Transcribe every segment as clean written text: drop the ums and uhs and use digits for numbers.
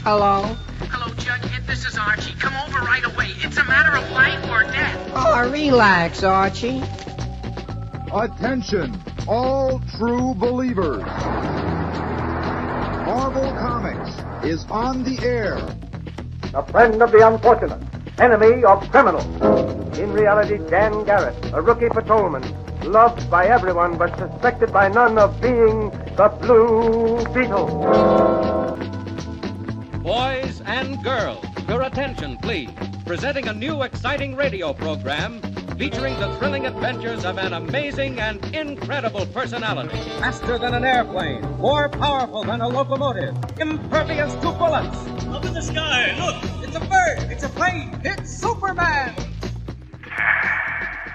Hello? Hello, Jughead. This is Archie. Come over right away. It's a matter of life or death. Oh, relax, Archie. Attention, all true believers. Marvel Comics is on the air. A friend of the unfortunate, enemy of criminals. In reality, Dan Garrett, a rookie patrolman, loved by everyone but suspected by none of being the Blue Beetle. Boys and girls, your attention, please. Presenting a new exciting radio program featuring the thrilling adventures of an amazing and incredible personality. Faster than an airplane, more powerful than a locomotive, impervious to bullets. Up in the sky, look! It's a bird, it's a plane, it's Superman! 10,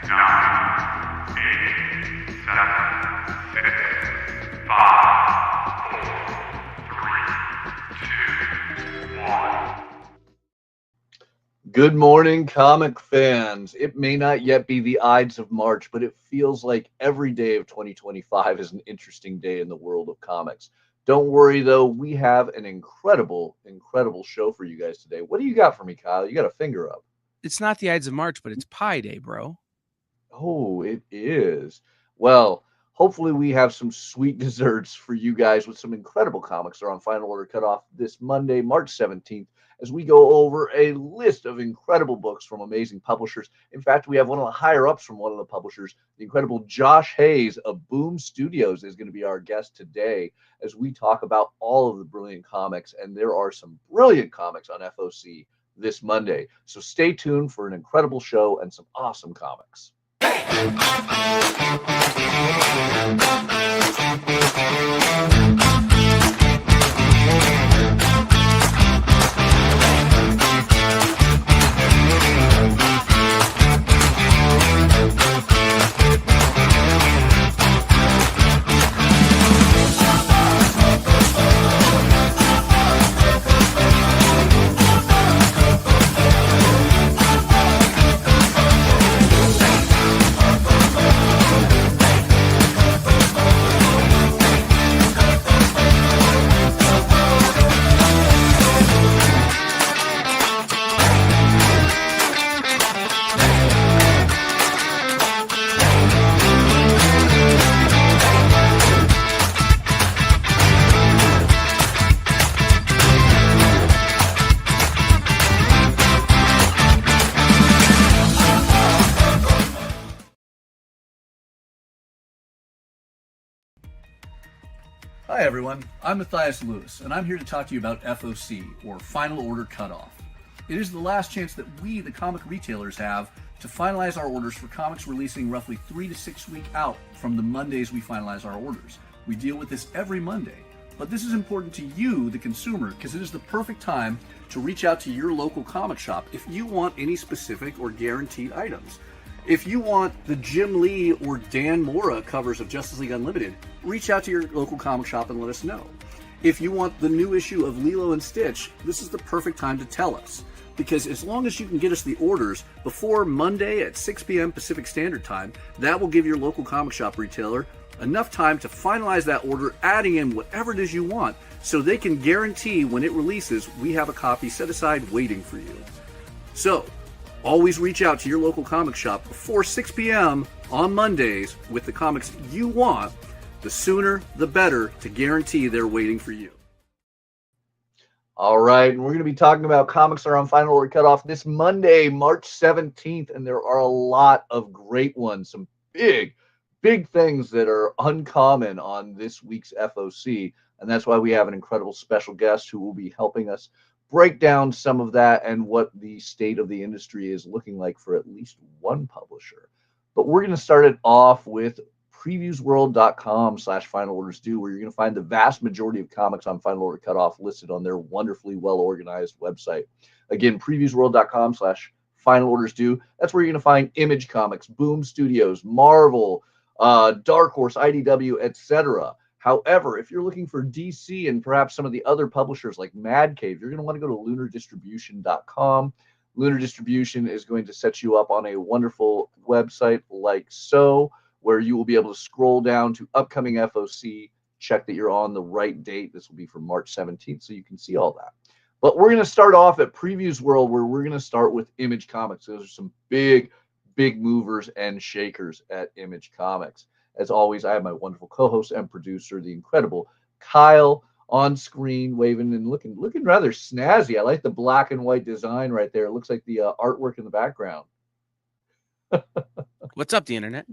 9, 8, 7, 6, 5, 4, 3, 2, 1. Good morning, comic fans. It may not yet be the Ides of March, but it feels like every day of 2025 is an interesting day in the world of comics. Don't worry, though. We have an incredible show for you guys today. What do you got for me, Kyle? You got a finger up. It's not the Ides of March, but it's Pie Day, bro. Oh, it is. Well, hopefully we have some sweet desserts for you guys with some incredible comics that are on Final Order Cutoff this Monday, March 17th, as we go over a list of incredible books from amazing publishers. In fact, we have one of the higher-ups from one of the publishers, the incredible Josh Hayes of Boom Studios is going to be our guest today as we talk about all of the brilliant comics, and there are some brilliant comics on FOC this Monday. So stay tuned for an incredible show and some awesome comics. Hi everyone, I'm Mathias Lewis, and I'm here to talk to you about FOC, or Final Order Cutoff. It is the last chance that we, the comic retailers, have to finalize our orders for comics releasing roughly 3 to 6 weeks out from the Mondays we finalize our orders. We deal with this every Monday, but this is important to you, the consumer, because it is the perfect time to reach out to your local comic shop if you want any specific or guaranteed items. If you want the Jim Lee or Dan Mora covers of Justice League Unlimited, reach out to your local comic shop and let us know. If you want the new issue of Lilo and Stitch, this is the perfect time to tell us. Because as long as you can get us the orders before Monday at 6 p.m. Pacific Standard Time, that will give your local comic shop retailer enough time to finalize that order, adding in whatever it is you want, so they can guarantee when it releases, we have a copy set aside waiting for you. So, always reach out to your local comic shop before 6 p.m. on Mondays with the comics you want. The sooner, the better, to guarantee they're waiting for you. All right, and we're going to be talking about comics that are on Final Order Cutoff this Monday, March 17th, and there are a lot of great ones, some big things that are uncommon on this week's FOC, and that's why we have an incredible special guest who will be helping us break down some of that and what the state of the industry is looking like for at least one publisher. But we're going to start it off with previewsworld.com/Final Orders Due, where you're going to find the vast majority of comics on Final Order Cutoff listed on their wonderfully well-organized website. Again, previewsworld.com/Final Orders Due. That's where you're going to find Image Comics, Boom Studios, Marvel, Dark Horse, IDW, etc. However, if you're looking for DC and perhaps some of the other publishers like Mad Cave, you're going to want to go to lunardistribution.com. Lunar Distribution is going to set you up on a wonderful website like so, where you will be able to scroll down to upcoming FOC, check that you're on the right date. This will be for March 17th, so you can see all that. But we're going to start off at Previews World, where we're going to start with Image Comics. Those are some big movers and shakers at Image Comics. As always, I have my wonderful co-host and producer, the incredible Kyle, on screen, waving and looking rather snazzy. I like the black and white design right there. It looks like the artwork in the background. What's up, the internet?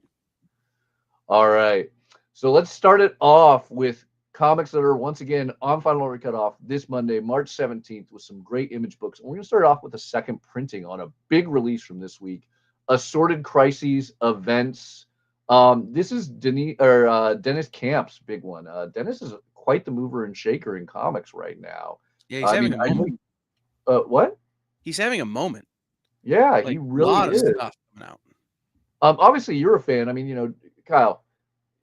All right. So let's start it off with comics that are once again on Final Order Cutoff this Monday, March 17th, with some great Image books. And we're going to start off with a second printing on a big release from this week, Assorted Crises Events. This is Dennis Camp's big one. Dennis is quite the mover and shaker in comics right now. Yeah, he's having a moment. What? He's having a moment. Yeah, like, he really a lot is. of stuff coming out. Obviously, you're a fan. I mean, Kyle,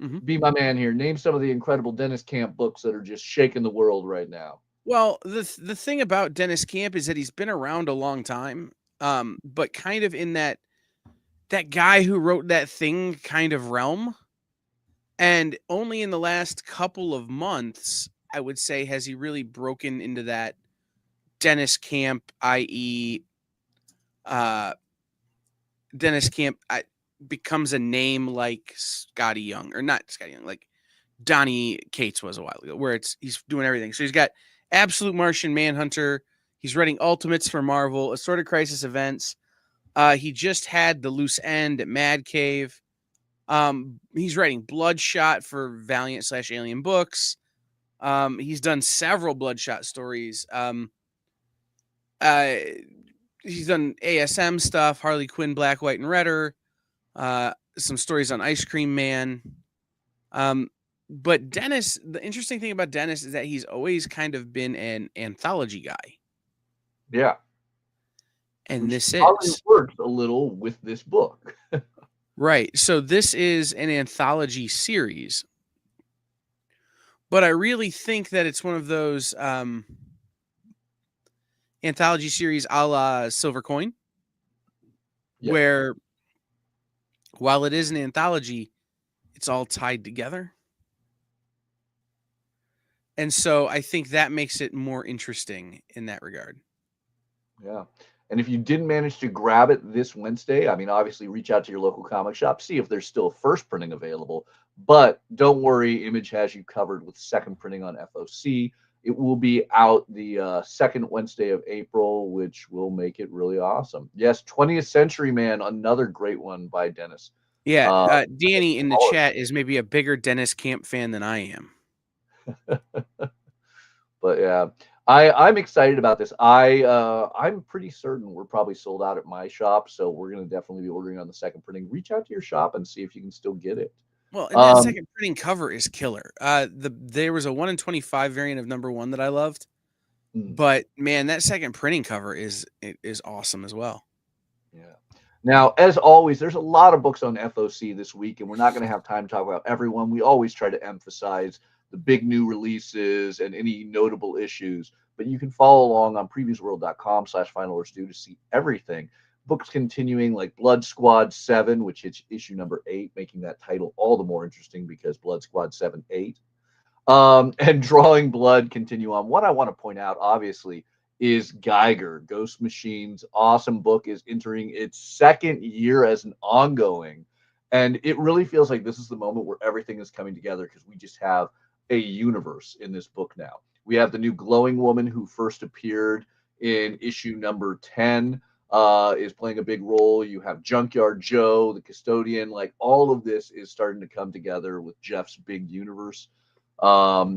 Mm-hmm. be my man here. Name some of the incredible Dennis Camp books that are just shaking the world right now. Well, the thing about Dennis Camp is that he's been around a long time, but kind of in that guy who wrote that thing kind of realm. And only in the last couple of months, I would say, has he really broken into that Dennis Camp, i.e., Dennis Camp becomes a name like Scotty Young, or not Scotty Young, like Donnie Cates was a while ago, where he's doing everything. So he's got Absolute Martian Manhunter. He's writing Ultimates for Marvel, Assorted Crisis Events. He just had The Loose End at Mad Cave. He's writing Bloodshot for Valiant/Alien Books. He's done several Bloodshot stories. He's done ASM stuff, Harley Quinn, Black, White, and Redder. Some stories on Ice Cream Man. But Dennis, the interesting thing about Dennis is that he's always kind of been an anthology guy. Yeah. And Which this probably is works a little with this book. right. So this is an anthology series. But I really think that it's one of those anthology series a la Silver Coin, where while it is an anthology, it's all tied together. And so I think that makes it more interesting in that regard. Yeah. And if you didn't manage to grab it this Wednesday, I mean, obviously reach out to your local comic shop, see if there's still first printing available. But don't worry, Image has you covered with second printing on FOC. It will be out the second Wednesday of April, which will make it really awesome. Yes, 20th Century Man, another great one by Dennis. Yeah, Danny in the chat is maybe a bigger Dennis Camp fan than I am. But yeah, I'm excited about this. I'm pretty certain we're probably sold out at my shop, so we're going to definitely be ordering on the second printing. Reach out to your shop and see if you can still get it. Well, and that second printing cover is killer. There was a 1 in 25 variant of #1 that I loved, but man, that second printing cover is awesome as well. Yeah. Now, as always, there's a lot of books on FOC this week, and we're not going to have time to talk about everyone. We always try to emphasize the big new releases and any notable issues, but you can follow along on previewsworld.com/finalorderstew to see everything. Books continuing like Blood Squad 7, which is issue number 8, making that title all the more interesting because Blood Squad 7-8. And Drawing Blood continue on. What I want to point out, obviously, is Geiger. Ghost Machine's awesome book is entering its second year as an ongoing. And it really feels like this is the moment where everything is coming together because we just have a universe in this book now. We have the new glowing woman who first appeared in issue number 10. Is playing a big role. You have Junkyard Joe, the custodian. Like all of this is starting to come together with Jeff's big universe. I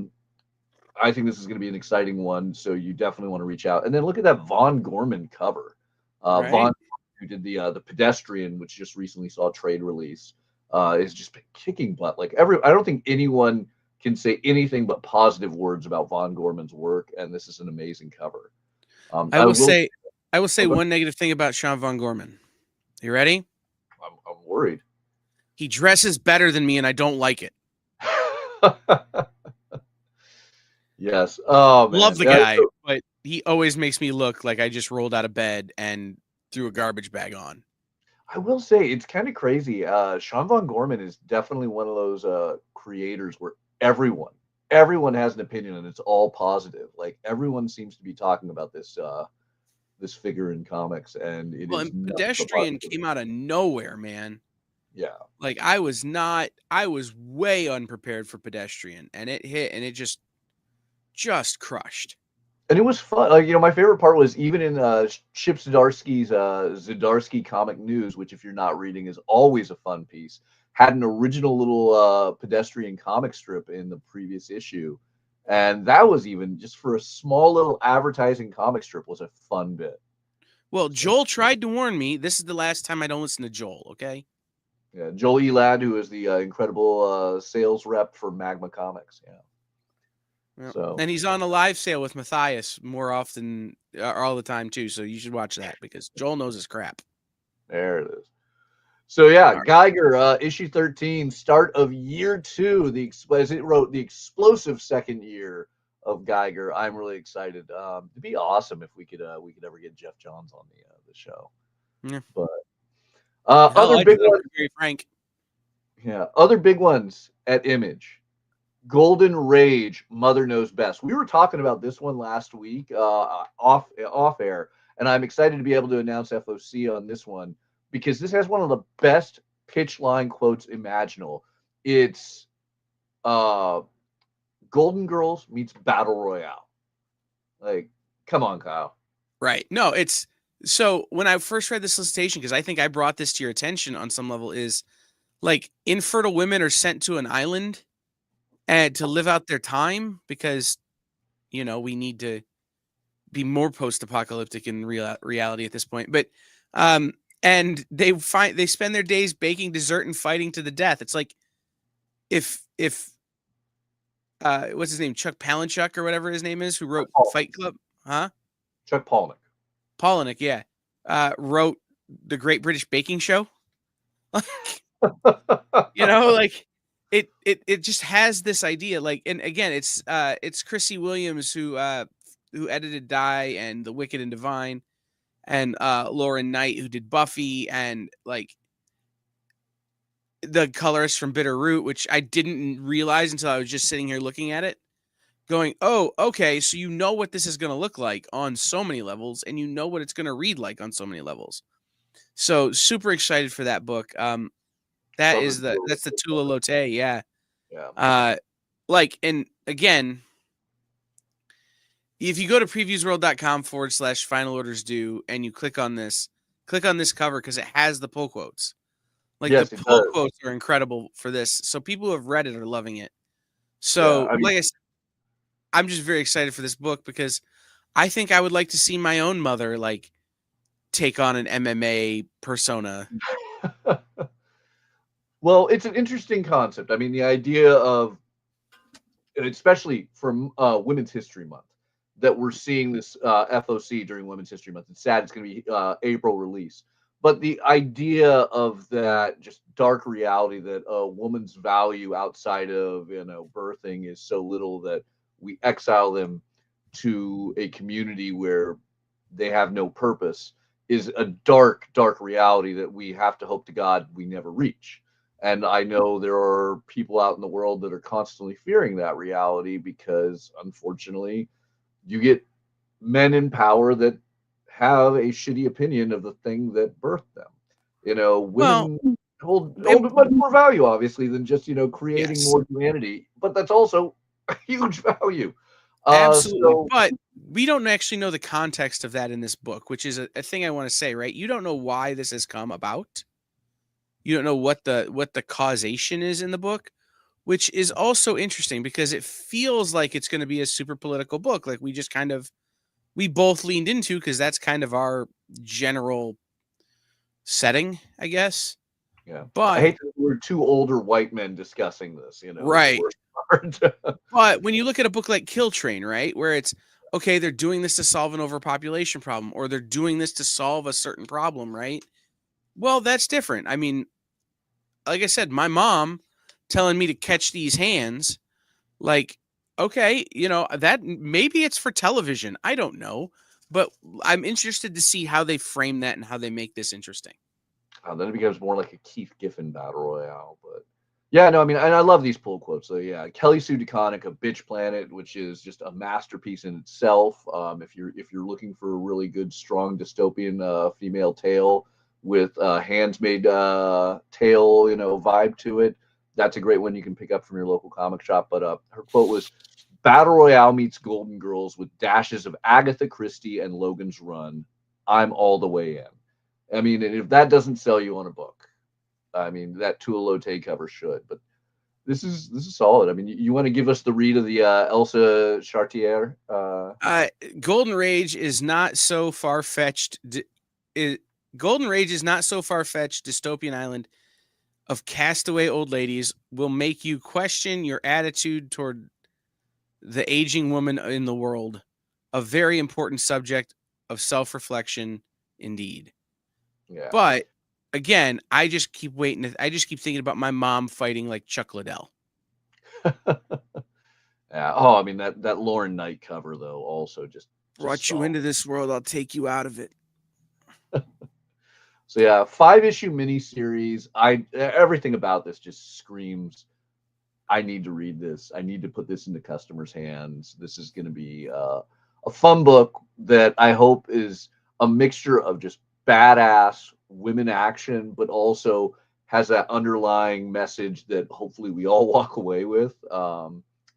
think this is going to be an exciting one. So you definitely want to reach out. And then look at that Von Gorman cover. Right. Von, who did the Pedestrian, which just recently saw a trade release, is just been kicking butt. Like I don't think anyone can say anything but positive words about Von Gorman's work. And this is an amazing cover. I will say one negative thing about Sean Von Gorman. You ready? I'm worried. He dresses better than me, and I don't like it. Yes. Oh, man. Love the guy, but he always makes me look like I just rolled out of bed and threw a garbage bag on. I will say it's kind of crazy. Sean Von Gorman is definitely one of those creators where everyone everyone has an opinion, and it's all positive. Like everyone seems to be talking about this this figure in comics, and it Well, is and nothing but Pedestrian positive. came out of nowhere, man. Yeah. Like I was way unprepared for Pedestrian, and it hit, and it just crushed. And it was fun. Like, my favorite part was even in Chip Zdarsky's Zdarsky Comic News, which if you're not reading is always a fun piece, had an original little Pedestrian comic strip in the previous issue. And that was even just for a small little advertising comic strip was a fun bit. Well, Joel tried to warn me. This is the last time I don't listen to Joel, okay? Yeah, Joel Elad, who is the incredible sales rep for Magma Comics. Yeah. Yep. So, and he's on a live sale with Mathias more often, all the time too. So you should watch that because Joel knows his crap. there it is. So yeah, Geiger, issue 13, start of year 2. As it wrote, the explosive second year of Geiger. I'm really excited. It'd be awesome if we could ever get Jeff Johns on the show. Yeah. But other big ones, very frank. Yeah, other big ones at Image. Golden Rage, Mother Knows Best. We were talking about this one last week off air, and I'm excited to be able to announce FOC on this one because this has one of the best pitch line quotes imaginable. It's Golden Girls meets Battle Royale. Like, come on, Kyle. Right. No, it's so when I first read this solicitation, because I think I brought this to your attention on some level, is like infertile women are sent to an island and to live out their time because, we need to be more post-apocalyptic in reality at this point. But, and they spend their days baking dessert and fighting to the death. It's like if what's his name? Chuck Palahniuk or whatever his name is, who wrote Fight Club, huh? Chuck Palahniuk. Palahniuk, yeah. Wrote The Great British Baking Show. Like it just has this idea, like, and again, it's Chrissy Williams who edited Die and The Wicked and Divine, and Lauren Knight who did Buffy, and like the colorist from Bitter Root, which I didn't realize until I was just sitting here looking at it, going, oh, okay, so you know what this is going to look like on so many levels, and you know what it's going to read like on so many levels. So super excited for that book. That's the Tula Lotte, yeah. Yeah. And again, if you go to previewsworld.com/final orders due and you click on this cover because it has the pull quotes. Like, yes, the pull quotes are incredible for this. So people who have read it are loving it. So like I said, I'm just very excited for this book because I think I would like to see my own mother like take on an MMA persona. Well, it's an interesting concept. I mean, the idea of, especially from Women's History Month, that we're seeing this FOC during Women's History Month. It's sad it's going to be April release. But the idea of that just dark reality that a woman's value outside of, birthing is so little that we exile them to a community where they have no purpose is a dark, dark reality that we have to hope to God we never reach. And I know there are people out in the world that are constantly fearing that reality because, unfortunately, you get men in power that have a shitty opinion of the thing that birthed them. Women hold much more value, obviously, than just, creating more humanity. But that's also a huge value. Absolutely. But we don't actually know the context of that in this book, which is a thing I want to say, right? You don't know why this has come about. You don't know what the causation is in the book, which is also interesting because it feels like it's going to be a super political book. Like we both leaned into, because that's kind of our general setting, I guess. Yeah. But I hate that we're two older white men discussing this, Right. But when you look at a book like Kill Train, right, where it's, okay, they're doing this to solve an overpopulation problem, or they're doing this to solve a certain problem, right? Well, that's different. I mean, like I said, my mom telling me to catch these hands, like, okay, that maybe it's for television. I don't know, but I'm interested to see how they frame that and how they make this interesting. Then it becomes more like a Keith Giffen battle royale. But Yeah, no, I mean, and I love these pull quotes. So yeah, Kelly Sue DeConnick, A Bitch Planet, which is just a masterpiece in itself. If you're looking for a really good, strong dystopian female tale with handmaid tale, vibe to it, that's a great one you can pick up from your local comic shop. But her quote was, "Battle Royale meets Golden Girls with dashes of Agatha Christie and Logan's Run. I'm all the way in." I mean, and if that doesn't sell you on a book, I mean, that Tualote cover should, but this is solid. I mean, you want to give us the read of the Elsa Chartier? Golden Rage is not so far fetched. Golden Rage is not so far fetched. Dystopian island of castaway old ladies will make you question your attitude toward the aging woman in the world. A very important subject of self-reflection, indeed. Yeah. But again, I just keep waiting. I just keep thinking about my mom fighting like Chuck Liddell. Yeah. Oh, I mean that Lauren Knight cover though also just Brought you solid. into this world, I'll take you out of it. So yeah, 5-issue miniseries. Everything about this just screams, I need to read this. I need to put this into customers' hands. This is going to be a fun book that I hope is a mixture of just badass women action, but also has that underlying message that hopefully we all walk away with.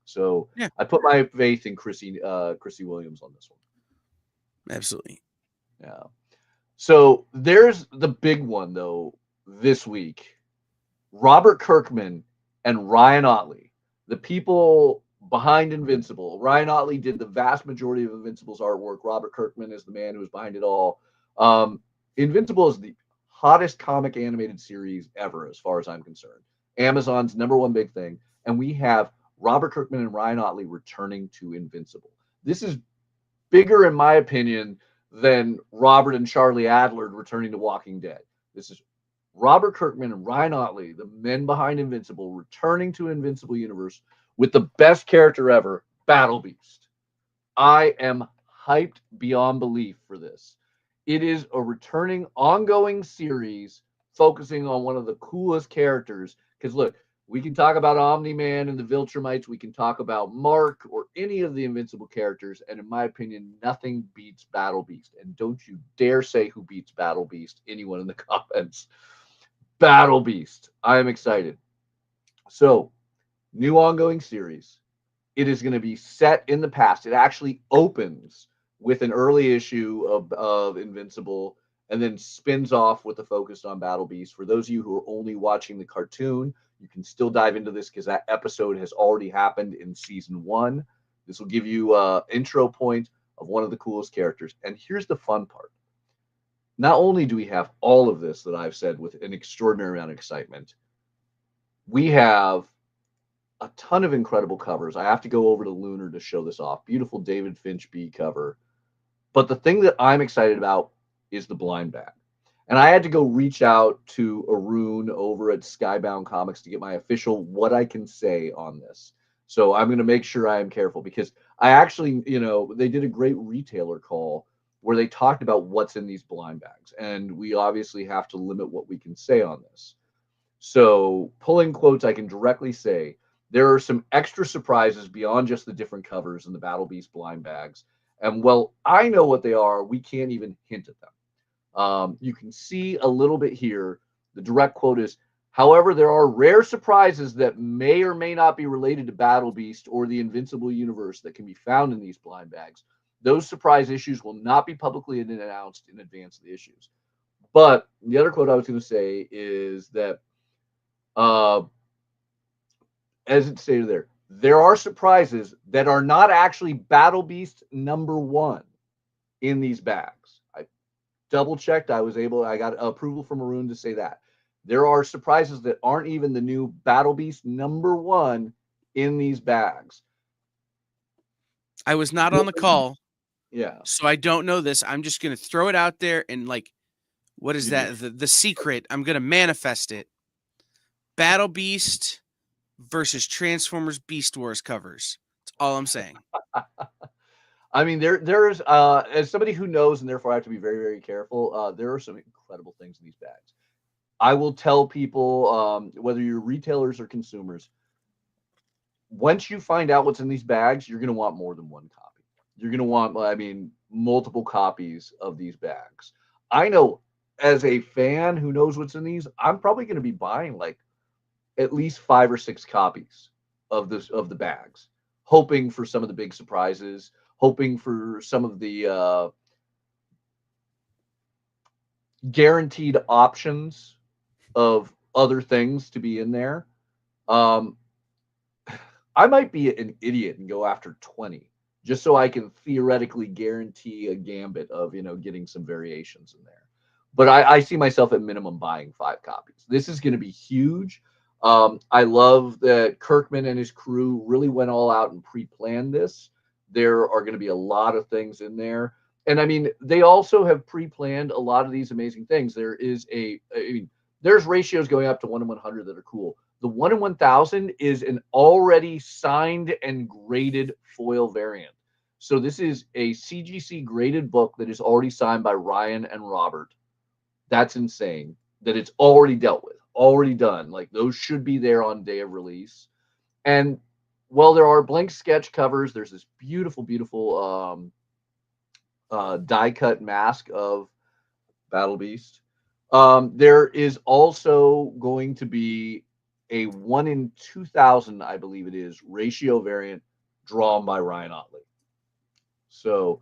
So Yeah. I put my faith in Chrissy Williams on this one. Absolutely. Yeah. So there's the big one though this week. Robert Kirkman and Ryan Ottley, the people behind Invincible. Ryan Ottley did the vast majority of Invincible's artwork. Robert Kirkman is the man who is behind it all. Invincible is the hottest comic animated series ever, as far as I'm concerned. Amazon's #1 big thing. And we have Robert Kirkman and Ryan Ottley returning to Invincible. This is bigger, in my opinion, than Robert and Charlie Adler returning to Walking Dead. This is Robert Kirkman and Ryan Ottley, the men behind Invincible, returning to Invincible Universe with the best character ever, Battle Beast. I am hyped beyond belief for this. It is a returning, ongoing series focusing on one of the coolest characters. Because look, we can talk about Omni-Man and the Viltrumites. We can talk about Mark or any of the Invincible characters. And in my opinion, nothing beats Battle Beast. And don't you dare say who beats Battle Beast, anyone in the comments. Battle Beast. I am excited. So, new ongoing series. It is going to be set in the past. It actually opens with an early issue of Invincible and then spins off with a focus on Battle Beast. For those of you who are only watching the cartoon, you can still dive into this because that episode has already happened in season 1. This will give you an intro point of one of the coolest characters. And here's the fun part. Not only do we have all of this that I've said with an extraordinary amount of excitement, we have a ton of incredible covers. I have to go over to Lunar to show this off. Beautiful David Finch B cover. But the thing that I'm excited about is the blind bag. And I had to go reach out to Arun over at Skybound Comics to get my official what I can say on this. So I'm going to make sure I am careful because I actually, they did a great retailer call where they talked about what's in these blind bags. And we obviously have to limit what we can say on this. So pulling quotes, I can directly say there are some extra surprises beyond just the different covers in the Battle Beast blind bags. And well, I know what they are. We can't even hint at them. You can see a little bit here. The direct quote is, however, there are rare surprises that may or may not be related to Battle Beast or the Invincible universe that can be found in these blind bags. Those surprise issues will not be publicly announced in advance of the issues. But the other quote I was going to say is that, as it stated there are surprises that are not actually Battle Beast #1 in these bags. I double checked. I got approval from Arun to say that. There are surprises that aren't even the new Battle Beast #1 in these bags. I was not on the call. Yeah. So I don't know this. I'm just going to throw it out there and what is that? The secret. I'm going to manifest it. Battle Beast versus Transformers Beast Wars covers. That's all I'm saying. I mean, there's as somebody who knows, and therefore I have to be very, very careful. There are some incredible things in these bags. I will tell people, whether you're retailers or consumers, once you find out what's in these bags, you're going to want more than one copy. You're going to want, I mean, multiple copies of these bags. I know as a fan who knows what's in these, I'm probably going to be buying like at least 5 or 6 copies of the bags, hoping for some of the big surprises, hoping for some of the guaranteed options of other things to be in there. Um, I might be an idiot and go after 20 just so I can theoretically guarantee a gambit of, getting some variations in there. But I see myself at minimum buying 5 copies. This is going to be huge. I love that Kirkman and his crew really went all out and pre-planned this. There are going to be a lot of things in there. And I mean, they also have pre-planned a lot of these amazing things. There's ratios going up to 1 in 100 that are cool. The 1 in 1,000 is an already signed and graded foil variant. So this is a CGC graded book that is already signed by Ryan and Robert. That's insane that it's already dealt with, already done. Like those should be there on day of release. And while there are blank sketch covers, there's this beautiful, beautiful die cut mask of Battle Beast. There is also going to be a 1 in 2,000, I believe it is, ratio variant drawn by Ryan Otley. So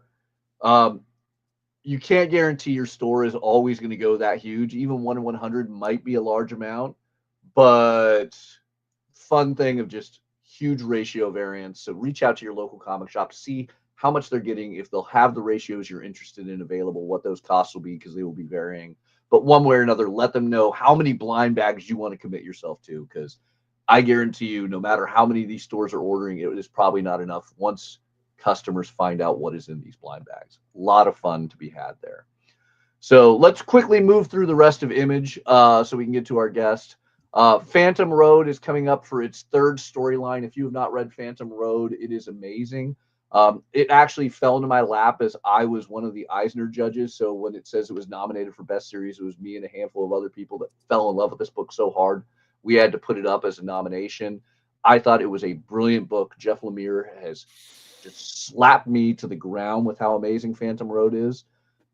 you can't guarantee your store is always going to go that huge. Even 1 in 100 might be a large amount, but fun thing of just huge ratio variants. So reach out to your local comic shop, see how much they're getting, if they'll have the ratios you're interested in available, what those costs will be, because they will be varying. But one way or another, let them know how many blind bags you want to commit yourself to, because I guarantee you, no matter how many of these stores are ordering, it is probably not enough once customers find out what is in these blind bags. A lot of fun to be had there. So let's quickly move through the rest of Image so we can get to our guest. Phantom Road is coming up for its 3rd storyline. If you have not read Phantom Road, it is amazing. It actually fell into my lap as I was one of the Eisner judges. So when it says it was nominated for Best Series, it was me and a handful of other people that fell in love with this book so hard, we had to put it up as a nomination. I thought it was a brilliant book. Jeff Lemire has just slapped me to the ground with how amazing Phantom Road is.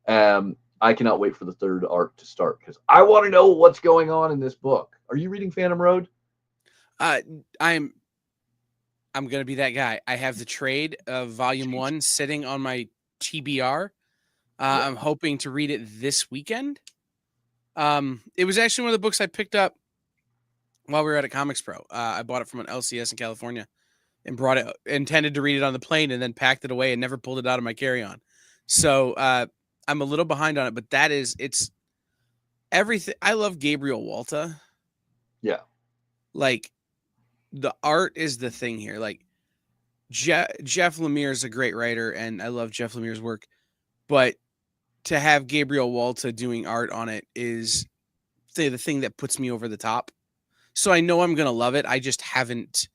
I cannot wait for the 3rd arc to start because I want to know what's going on in this book. Are you reading Phantom Road? I'm going to be that guy. I have the trade of volume 1 sitting on my TBR. I'm hoping to read it this weekend. It was actually one of the books I picked up while we were at a Comics Pro. I bought it from an LCS in California and brought it, intended to read it on the plane, and then packed it away and never pulled it out of my carry-on. So I'm a little behind on it, but it's everything. I love Gabriel Walta. Yeah. Like, the art is the thing here. Like, Jeff Lemire is a great writer, and I love Jeff Lemire's work. But to have Gabriel Walta doing art on it is the thing that puts me over the top. So I know I'm going to love it. I just haven't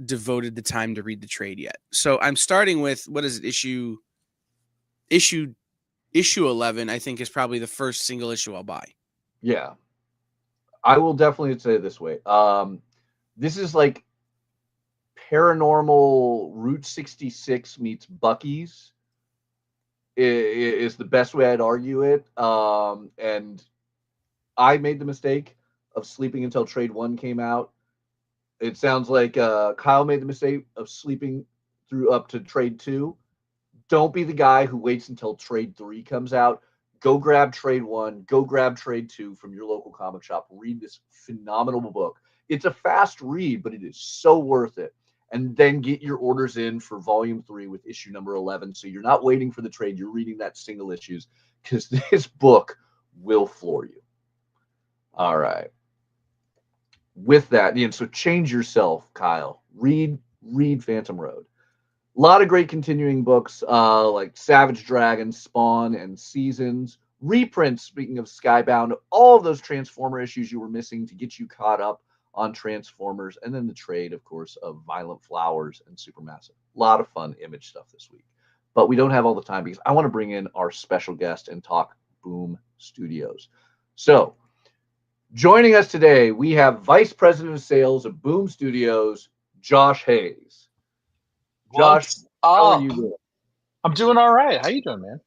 devoted the time to read the trade yet. So I'm starting with, what is it, issue 11, I think, is probably the first single issue I'll buy. Yeah. I will definitely say it this way. This is like Paranormal Route 66 meets Bucky's is the best way I'd argue it. And I made the mistake of sleeping until Trade 1 came out. It sounds like Kyle made the mistake of sleeping through up to Trade 2. Don't be the guy who waits until Trade 3 comes out. Go grab Trade 1. Go grab Trade 2 from your local comic shop. Read this phenomenal book. It's a fast read, but it is so worth it. And then get your orders in for Volume 3 with issue number 11. So you're not waiting for the trade. You're reading that single issues, because this book will floor you. All right. With that, so change yourself, Kyle. Read Phantom Road. A lot of great continuing books like Savage Dragon, Spawn, and Seasons. Reprints, speaking of Skybound, all of those Transformer issues you were missing to get you caught up on Transformers. And then the trade, of course, of Violent Flowers and Supermassive. A lot of fun Image stuff this week. But we don't have all the time because I want to bring in our special guest and talk Boom Studios. So Joining us today, we have Vice President of Sales of Boom Studios, Josh Hayes. Josh, What's how are up? you doing? I'm doing all right. How you doing, man?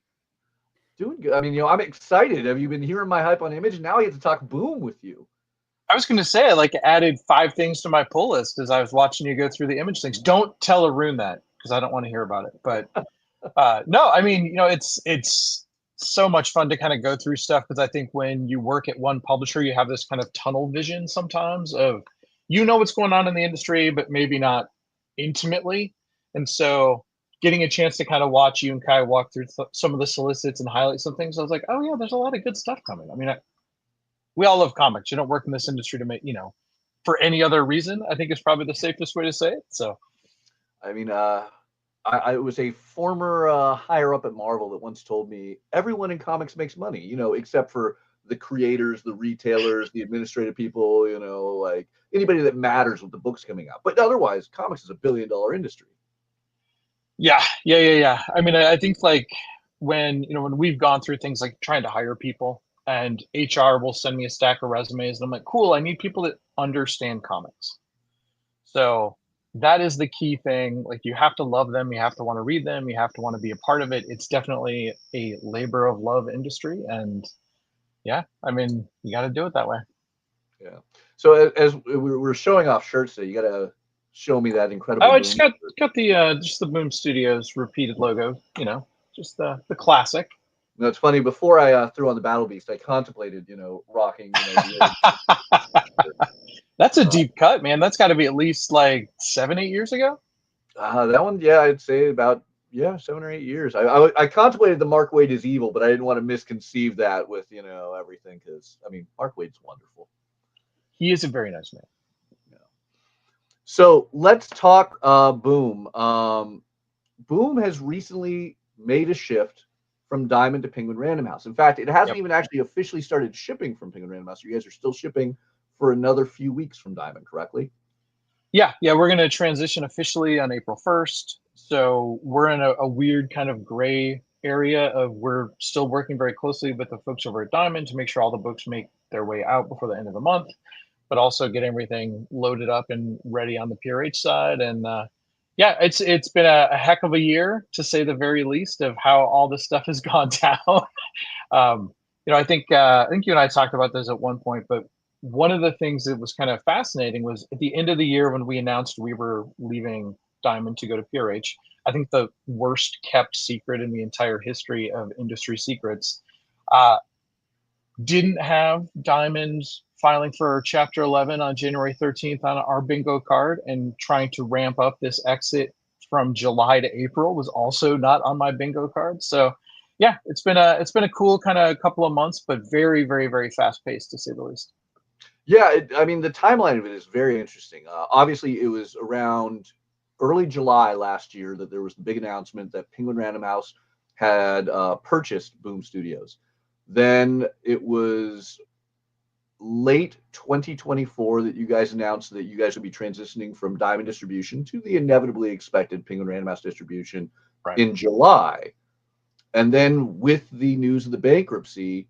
Doing good. I mean, I'm excited. Have you been hearing my hype on Image? Now I get to talk Boom with you. I was going to say, I added 5 things to my pull list as I was watching you go through the Image things. Don't tell Arun that because I don't want to hear about it. But no, I mean, it's so much fun to kind of go through stuff because I think when you work at one publisher, you have this kind of tunnel vision sometimes of what's going on in the industry, but maybe not intimately. And so getting a chance to kind of watch you and Kai walk through some of the solicits and highlight some things, I was like, oh yeah, there's a lot of good stuff coming. I mean, we all love comics. You don't work in this industry to make, for any other reason. I think is probably the safest way to say it. So, I mean, I was a former higher up at Marvel that once told me everyone in comics makes money, except for the creators, the retailers, the administrative people, like anybody that matters with the books coming out. But otherwise, comics is $1 billion industry. Yeah. I mean, I think when we've gone through things like trying to hire people and HR will send me a stack of resumes and I'm like, cool, I need people that understand comics. So that is the key thing. Like you have to love them. You have to want to read them. You have to want to be a part of it. It's definitely a labor of love industry. And yeah, I mean, you got to do it that way. Yeah. So as we're showing off shirts today, you got to show me that incredible. Oh, I just got the Boom Studios repeated logo. Just the classic. It's funny. Before I threw on the Battle Beast, I contemplated, rocking. That's a deep cut, man. That's got to be at least 7-8 years ago. That one, yeah, I'd say about 7 or 8 years. I contemplated the Mark Waid is evil, but I didn't want to misconceive that with everything because I mean Mark Waid's wonderful. He is a very nice man. Yeah. So let's talk Boom. Boom has recently made a shift from Diamond to Penguin Random House. In fact, it hasn't even actually officially started shipping from Penguin Random House. You guys are still shipping for another few weeks from Diamond, correctly? Yeah, we're going to transition officially on April 1st. So we're in a weird kind of gray area of we're still working very closely with the folks over at Diamond to make sure all the books make their way out before the end of the month, but also get everything loaded up and ready on the PRH side. And it's been a heck of a year, to say the very least, of how all this stuff has gone down. I think you and I talked about this at one point, but one of the things that was kind of fascinating was at the end of the year when we announced we were leaving Diamond to go to PRH, I think the worst kept secret in the entire history of industry secrets, didn't have Diamond filing for Chapter 11 on January 13th on our bingo card, and trying to ramp up this exit from July to April was also not on my bingo card. So yeah, it's been a cool kind of couple of months, but very, very, very fast paced, to say the least. Yeah, I mean, the timeline of it is very interesting. Obviously, it was around early July last year that there was the big announcement that Penguin Random House had purchased Boom Studios. Then it was late 2024 that you guys announced that you guys would be transitioning from Diamond Distribution to the inevitably expected Penguin Random House distribution in July. And then with the news of the bankruptcy,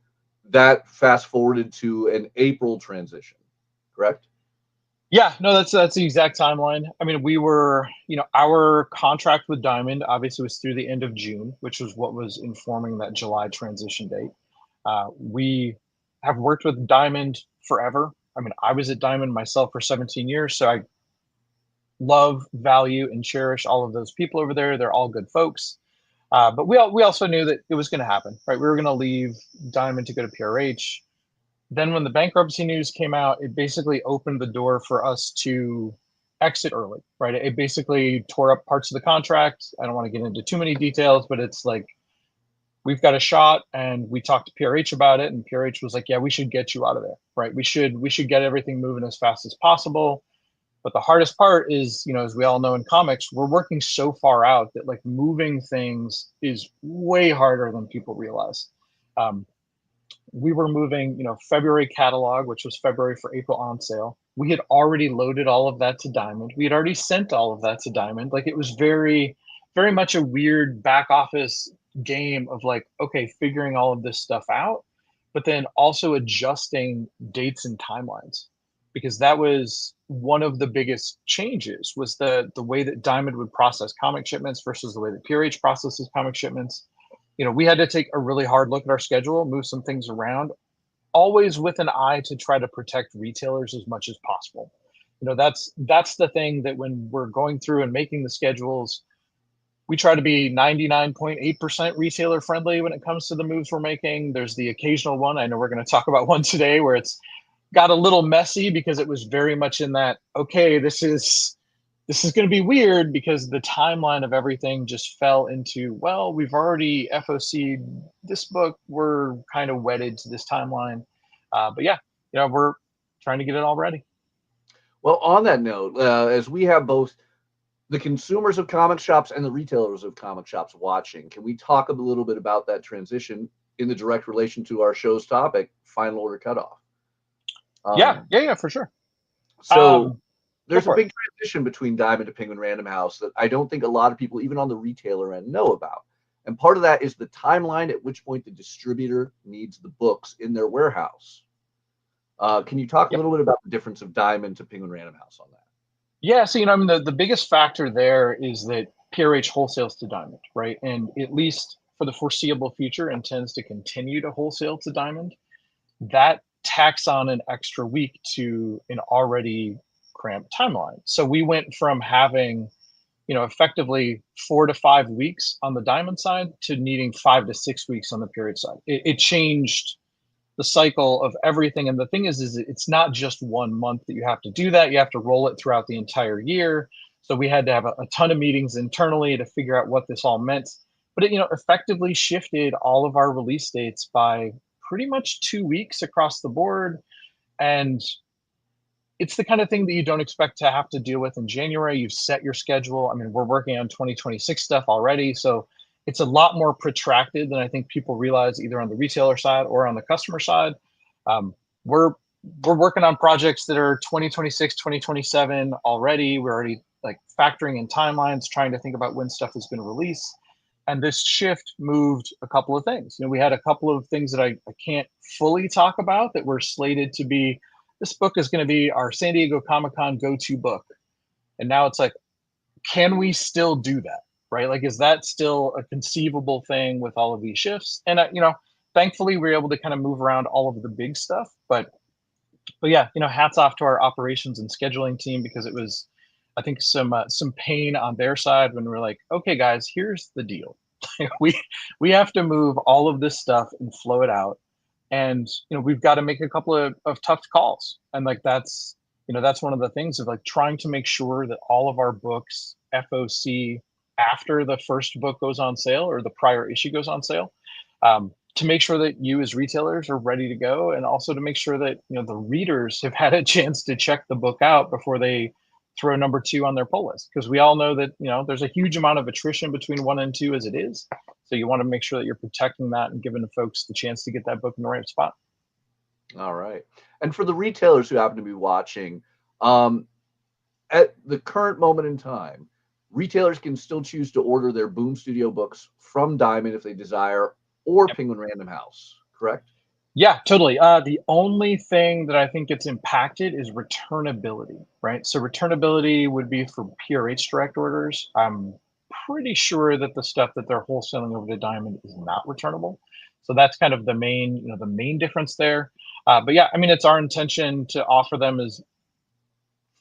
that fast forwarded to an April transition, correct? Yeah, no, that's the exact timeline. I mean, we were, our contract with Diamond obviously was through the end of June, which was what was informing that July transition date. We have worked with Diamond forever. I mean, I was at Diamond myself for 17 years, so I love, value, and cherish all of those people over there. They're all good folks. But we also knew that it was going to happen, right? We were going to leave Diamond to go to PRH. Then when the bankruptcy news came out, it basically opened the door for us to exit early, right? It basically tore up parts of the contract. I don't want to get into too many details, but it's like, we've got a shot, and we talked to PRH about it, and PRH was like, yeah, we should get you out of there, right? We should get everything moving as fast as possible. But the hardest part is, as we all know in comics, we're working so far out that moving things is way harder than people realize. We were moving, February catalog, which was February for April on sale. We had already loaded all of that to Diamond. We had already sent all of that to Diamond. It was very, very much a weird back office game of okay, figuring all of this stuff out. but then also adjusting dates and timelines, because that was one of the biggest changes, was the way that Diamond would process comic shipments versus the way that PRH processes comic shipments. We had to take a really hard look at our schedule, move some things around, always with an eye to try to protect retailers as much as possible. That's the thing, that when we're going through and making the schedules, we try to be 99.8% retailer friendly when it comes to the moves we're making. There's the occasional one, I know we're going to talk about one today, where it's got a little messy because it was very much in that, okay, this is going to be weird, because the timeline of everything just fell into, well, we've already FOC'd this book, we're kind of wedded to this timeline. But yeah, we're trying to get it all ready. Well, on that note, as we have both the consumers of comic shops and the retailers of comic shops watching, can we talk a little bit about that transition in the direct relation to our show's topic, Final Order Cutoff? Yeah, for sure. So there's a big transition between Diamond to Penguin Random House that I don't think a lot of people, even on the retailer end, know about. And part of that is the timeline at which point the distributor needs the books in their warehouse. Can you talk a little bit about the difference of Diamond to Penguin Random House on that? Yeah, so the biggest factor there is that PRH wholesales to Diamond, right? And at least for the foreseeable future intends to continue to wholesale to Diamond. That tacks on an extra week to an already cramped timeline. So we went from having, effectively 4 to 5 weeks on the Diamond side to needing 5 to 6 weeks on the PRH side. It changed the cycle of everything. And the thing is it's not just 1 month that you have to do that. You have to roll it throughout the entire year. So we had to have a ton of meetings internally to figure out what this all meant. But it, effectively shifted all of our release dates by pretty much 2 weeks across the board. And it's the kind of thing that you don't expect to have to deal with in January. You've set your schedule. I mean, we're working on 2026 stuff already. So it's a lot more protracted than I think people realize, either on the retailer side or on the customer side. We're working on projects that are 2026, 2027 already. We're already factoring in timelines, trying to think about when stuff is going to release. And this shift moved a couple of things. We had a couple of things that I can't fully talk about that were slated to be, this book is going to be our San Diego Comic-Con go-to book. And now it's can we still do that? Right? Is that still a conceivable thing with all of these shifts? And, thankfully we were able to kind of move around all of the big stuff, but yeah, hats off to our operations and scheduling team, because it was, I think, some pain on their side when we're like, okay, guys, here's the deal. we have to move all of this stuff and flow it out. And, we've got to make a couple of tough calls. And that's one of the things of trying to make sure that all of our books FOC after the first book goes on sale or the prior issue goes on sale, to make sure that you as retailers are ready to go, and also to make sure that the readers have had a chance to check the book out before they throw number 2 on their pull list, because we all know that there's a huge amount of attrition between 1 and 2 as it is. So you want to make sure that you're protecting that and giving the folks the chance to get that book in the right spot. All right. And for the retailers who happen to be watching, at the current moment in time, retailers can still choose to order their Boom Studio books from Diamond if they desire, or Penguin Random House, correct? Yeah, totally. The only thing that I think gets impacted is returnability, right? So returnability would be for PRH direct orders. I'm pretty sure that the stuff that they're wholesaling over to Diamond is not returnable. So that's kind of the main difference there. But yeah, I mean, it's our intention to offer them as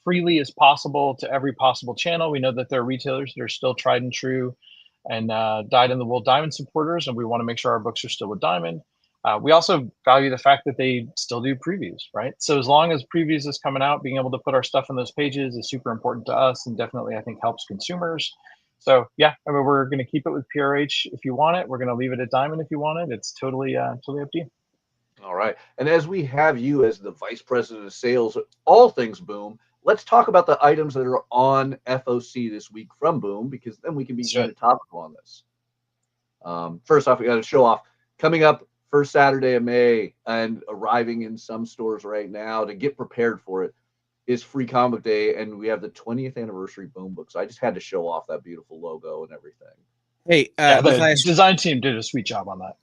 freely as possible to every possible channel. We know that there are retailers that are still tried and true and dyed-in-the-wool Diamond supporters, and we want to make sure our books are still with Diamond. We also value the fact that they still do previews, right? So as long as previews is coming out, being able to put our stuff on those pages is super important to us, and definitely I think helps consumers. So yeah, I mean, we're going to keep it with PRH if you want it. We're going to leave it at Diamond if you want it. It's totally up to you. All right. And as we have you as the Vice President of Sales, all things Boom, let's talk about the items that are on FOC this week from Boom, because then we can be kind of topical on this. First off, we got to show off coming up first Saturday of May and arriving in some stores right now to get prepared for it is Free Comic Day, and we have the 20th anniversary Boom book. So I just had to show off that beautiful logo and everything. Hey, the design team did a sweet job on that.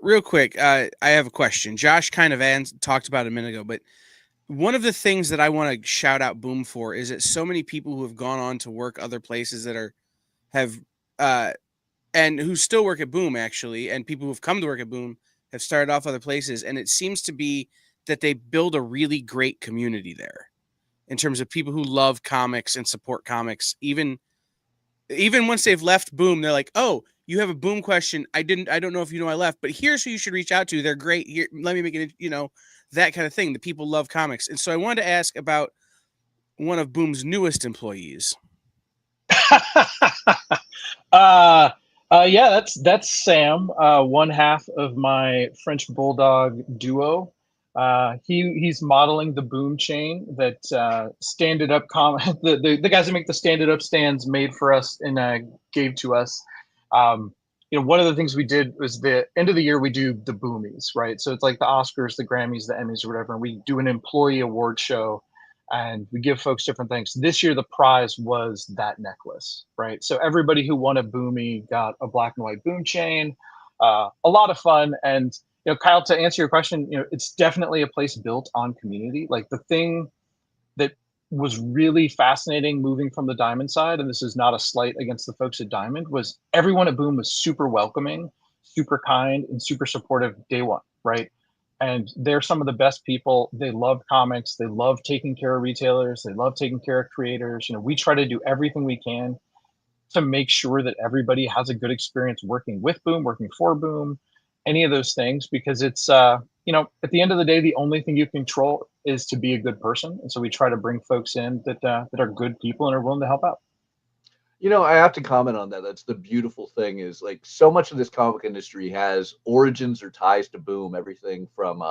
Real quick, I have a question. Josh kind of talked about it a minute ago, but one of the things that I want to shout out Boom for is that so many people who have gone on to work other places that have and who still work at Boom, actually, and people who've come to work at Boom have started off other places, and it seems to be that they build a really great community there in terms of people who love comics and support comics. Even once they've left Boom, they're like, "Oh, you have a Boom question. I don't know if you know I left, but here's who you should reach out to. They're great. Here, let me make it, that kind of thing. The people love comics." And so I wanted to ask about one of Boom's newest employees. Yeah, that's Sam, one half of my French Bulldog duo. He's modeling the Boom chain that Stand It Up the guys that make the Stand It Up stands made for us and gave to us. One of the things we did was the end of the year we do the Boomies, right? So it's like the Oscars, the Grammys, the Emmys, or whatever, and we do an employee award show. And we give folks different things. This year, the prize was that necklace, right? So everybody who won a Boomie got a black and white Boom chain. A lot of fun. And, Kyle, to answer your question, it's definitely a place built on community. Like the thing that was really fascinating moving from the Diamond side, and this is not a slight against the folks at Diamond, was everyone at Boom was super welcoming, super kind, and super supportive day one, right? And they're some of the best people. They love comics. They love taking care of retailers. They love taking care of creators. We try to do everything we can to make sure that everybody has a good experience working with Boom, working for Boom, any of those things, because it's, at the end of the day, the only thing you control is to be a good person. And so we try to bring folks in that are good people and are willing to help out. I have to comment on that. That's the beautiful thing is like so much of this comic industry has origins or ties to Boom. Everything from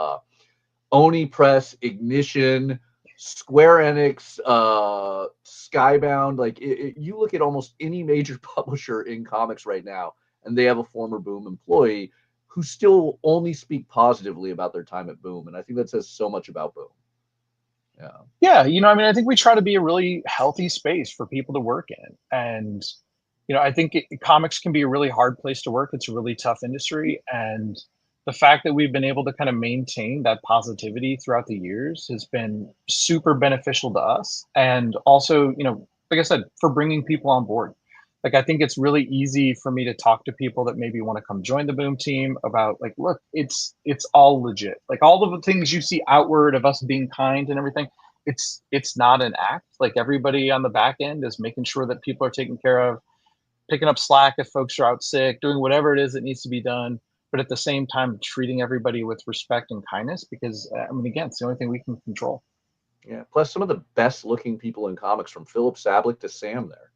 Oni Press, Ignition, Square Enix, Skybound. Like you look at almost any major publisher in comics right now, and they have a former Boom employee who still only speak positively about their time at Boom. And I think that says so much about Boom. Yeah, I think we try to be a really healthy space for people to work in. And, I think comics can be a really hard place to work. It's a really tough industry. And the fact that we've been able to kind of maintain that positivity throughout the years has been super beneficial to us. And also, like I said, for bringing people on board. Like, I think it's really easy for me to talk to people that maybe want to come join the Boom team about like, look, it's all legit. Like all of the things you see outward of us being kind and everything, it's not an act. Like everybody on the back end is making sure that people are taken care of, picking up slack if folks are out sick, doing whatever it is that needs to be done. But at the same time, treating everybody with respect and kindness, because again, it's the only thing we can control. Yeah. Plus some of the best looking people in comics, from Philip Sablick to Sam there.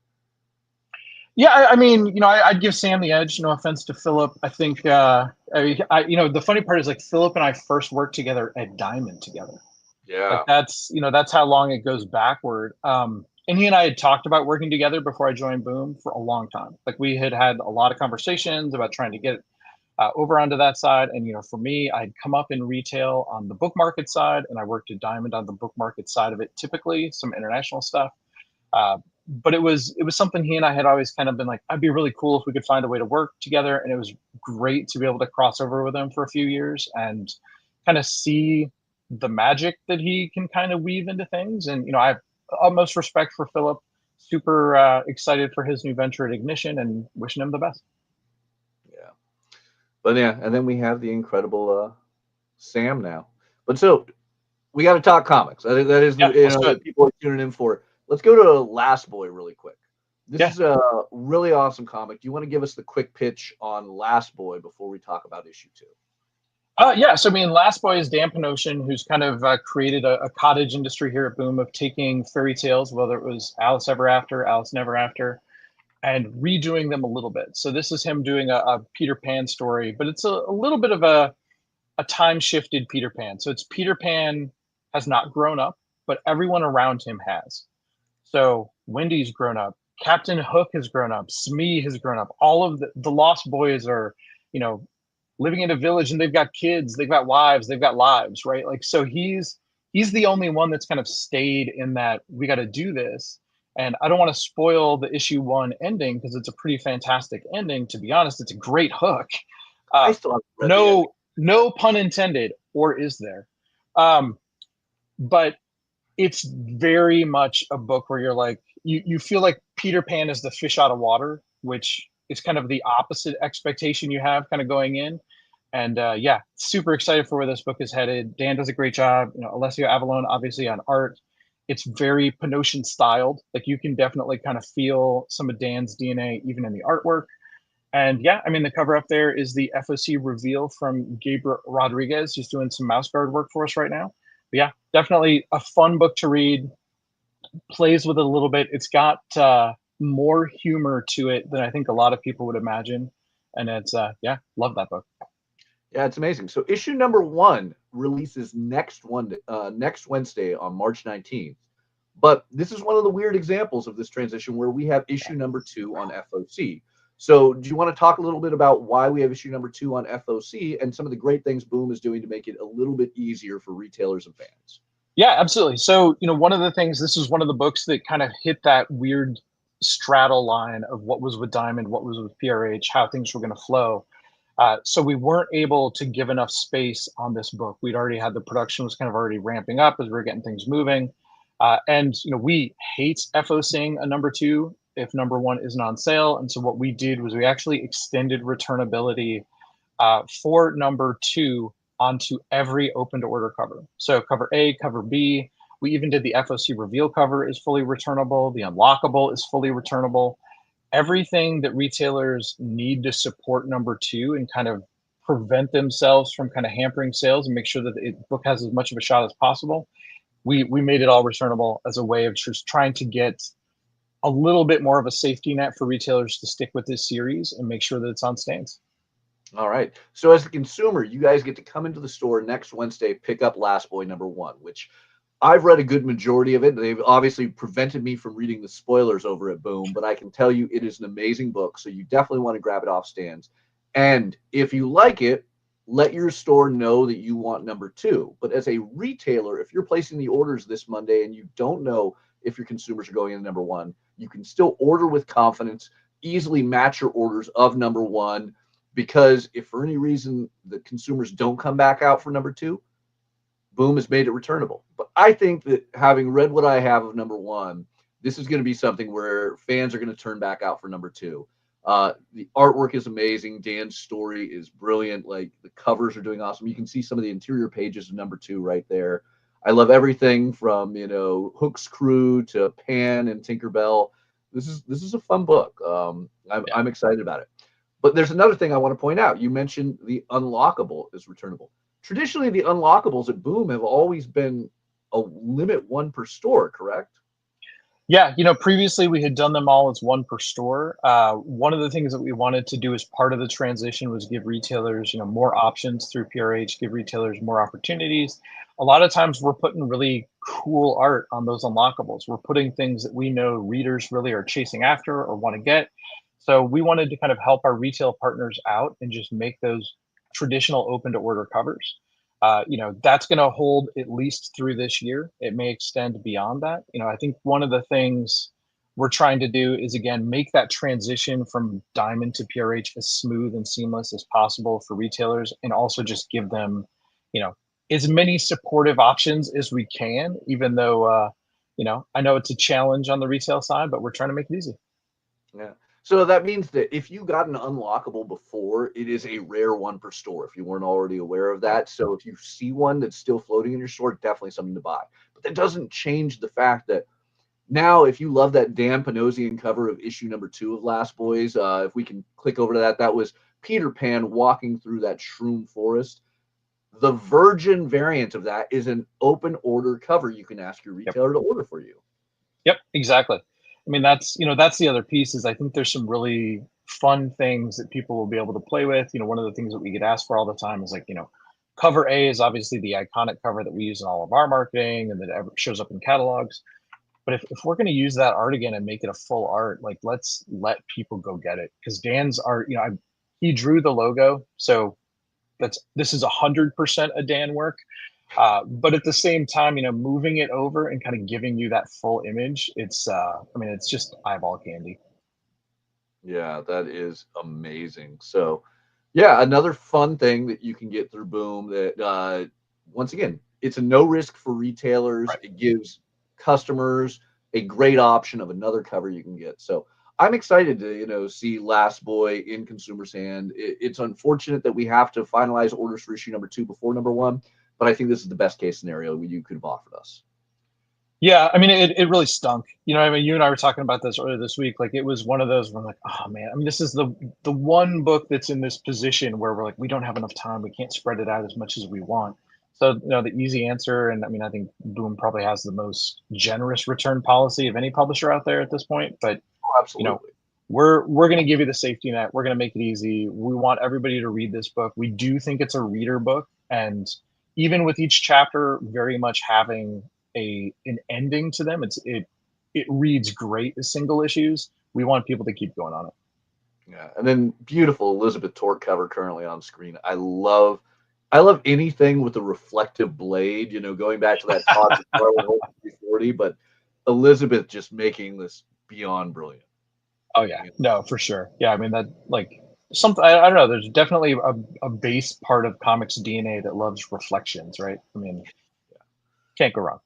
Yeah, I'd give Sam the edge. No offense to Philip. I think, the funny part is like Philip and I first worked together at Diamond together. Yeah. Like that's how long it goes backward. And he and I had talked about working together before I joined Boom for a long time. Like we had a lot of conversations about trying to get over onto that side. And, for me, I'd come up in retail on the book market side, and I worked at Diamond on the book market side of it, typically some international stuff. But it was something he and I had always kind of been like, I'd be really cool if we could find a way to work together. And it was great to be able to cross over with him for a few years and kind of see the magic that he can kind of weave into things. And, I have utmost respect for Philip, super excited for his new venture at Ignition and wishing him the best. Yeah. But yeah, and then we have the incredible Sam now. But so we got to talk comics. I think that is what people are tuning in for. Let's go to Last Boy really quick. This is a really awesome comic. Do you want to give us the quick pitch on Last Boy before we talk about issue 2? So Last Boy is Dan Panocean, who's kind of created a cottage industry here at Boom of taking fairy tales, whether it was Alice Ever After, Alice Never After, and redoing them a little bit. So this is him doing a Peter Pan story, but it's a little bit of a time-shifted Peter Pan. So it's Peter Pan has not grown up, but everyone around him has. So Wendy's grown up, Captain Hook has grown up, Smee has grown up. All of the Lost Boys are, living in a village, and they've got kids, they've got wives, they've got lives, right? Like, so he's the only one that's kind of stayed in that we got to do this. And I don't want to spoil the issue 1 ending because it's a pretty fantastic ending. To be honest, it's a great hook. I still haven't read the ending. No pun intended, or is there? But it's very much a book where you're like, you feel like Peter Pan is the fish out of water, which is kind of the opposite expectation you have kind of going in. And yeah, super excited for where this book is headed. Dan does a great job. Alessio Avallone, obviously on art. It's very Penosian styled. Like you can definitely kind of feel some of Dan's DNA even in the artwork. And yeah, I mean, the cover up there is the FOC reveal from Gabriel Rodriguez, who's doing some mouse guard work for us right now. But yeah, definitely a fun book to read. Plays with it a little bit. It's got more humor to it than I think a lot of people would imagine. And it's, yeah, love that book. Yeah, it's amazing. So issue number 1 releases next Wednesday on March 19th. But this is one of the weird examples of this transition where we have issue number 2 on FOC. So do you want to talk a little bit about why we have issue number 2 on FOC and some of the great things Boom is doing to make it a little bit easier for retailers and fans? Yeah, absolutely. So, one of the things, this is one of the books that kind of hit that weird straddle line of what was with Diamond, what was with PRH, how things were going to flow. So we weren't able to give enough space on this book. We'd already had the production was kind of already ramping up as we were getting things moving. And we hate FOCing a number 2 if number 1 isn't on sale. And so what we did was we actually extended returnability for number 2 onto every open to order cover. So cover A, cover B, we even did the FOC reveal cover is fully returnable. The unlockable is fully returnable. Everything that retailers need to support number 2 and kind of prevent themselves from kind of hampering sales and make sure that the book has as much of a shot as possible. We made it all returnable as a way of just trying to get a little bit more of a safety net for retailers to stick with this series and make sure that it's on stands. All right. So as a consumer, you guys get to come into the store next Wednesday, pick up Last Boy number 1, which I've read a good majority of it. They've obviously prevented me from reading the spoilers over at Boom, but I can tell you it is an amazing book. So you definitely want to grab it off stands. And if you like it, let your store know that you want number 2. But as a retailer, if you're placing the orders this Monday and you don't know if your consumers are going into number 1, you can still order with confidence, easily match your orders of number 1. Because if for any reason the consumers don't come back out for number 2, Boom has made it returnable. But I think that having read what I have of number 1, this is going to be something where fans are going to turn back out for number 2. The artwork is amazing. Dan's story is brilliant. Like the covers are doing awesome. You can see some of the interior pages of number 2 right there. I love everything from Hook's Crew to Pan and Tinkerbell. This is a fun book. I'm excited about it. But there's another thing I want to point out. You mentioned the unlockable is returnable. Traditionally, the unlockables at Boom have always been a limit 1 per store, correct? Yeah, previously we had done them all as 1 per store. One of the things that we wanted to do as part of the transition was give retailers, more options through PRH, give retailers more opportunities. A lot of times we're putting really cool art on those unlockables. We're putting things that we know readers really are chasing after or want to get. So we wanted to kind of help our retail partners out and just make those traditional open to order covers. That's going to hold at least through this year. It may extend beyond that. I think one of the things we're trying to do is, again, make that transition from Diamond to PRH as smooth and seamless as possible for retailers, and also just give them, as many supportive options as we can, even though, I know it's a challenge on the retail side, but we're trying to make it easy. Yeah. So that means that if you got an unlockable before, it is a rare 1 per store, if you weren't already aware of that. So if you see one that's still floating in your store, definitely something to buy. But that doesn't change the fact that now, if you love that Dan Panosian cover of issue number 2 of Last Boys, if we can click over to that was Peter Pan walking through that shroom forest. The virgin variant of that is an open order cover you can ask your retailer to order for you. Yep, exactly. I mean, that's the other piece is I think there's some really fun things that people will be able to play with. One of the things that we get asked for all the time is like, cover A is obviously the iconic cover that we use in all of our marketing and that shows up in catalogs. But if we're going to use that art again and make it a full art, like let's let people go get it. Because Dan's art, he drew the logo. So this is 100% a Dan work. But at the same time, moving it over and kind of giving you that full image, it's just eyeball candy. Yeah, that is amazing. So Yeah, another fun thing that you can get through Boom that once again, it's a no risk for retailers. Right. It gives customers a great option of another cover you can get. So I'm excited to see Last Boy in consumers' hand. It's unfortunate that we have to finalize orders for issue number 2 before number 1, but I think this is the best case scenario you could have offered us. Yeah, I mean, it really stunk. I mean, you and I were talking about this earlier this week. Like, it was one of those where I'm like, oh man. I mean, this is the one book that's in this position where we're like, we don't have enough time. We can't spread it out as much as we want. So, the easy answer, and I mean, I think Boom probably has the most generous return policy of any publisher out there at this point. But Oh, absolutely. we're going to give you the safety net. We're going to make it easy. We want everybody to read this book. We do think it's a reader book, and even with each chapter very much having an ending to them, it reads great as single issues. We want people to keep going on it. Yeah, and then beautiful Elizabeth Tork cover currently on screen. I love anything with a reflective blade. Going back to that Todd McFarlane 340, but Elizabeth just making this beyond brilliant. Oh yeah, no, for sure. Yeah, I mean that something. I don't know. There's definitely a base part of comics DNA that loves reflections, right? I mean, can't go wrong.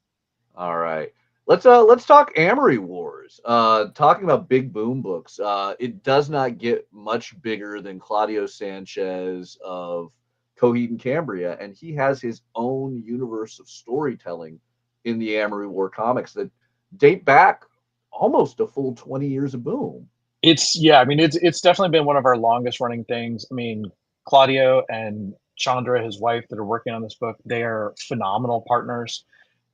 All right. Let's talk Amory Wars. Talking about big Boom books. It does not get much bigger than Claudio Sanchez of Coheed and Cambria, and he has his own universe of storytelling in the Amory War comics that date back almost a full 20 years of Boom. I mean, it's definitely been one of our longest running things. I mean, Claudio and Chandra, his wife, that are working on this book, they are phenomenal partners.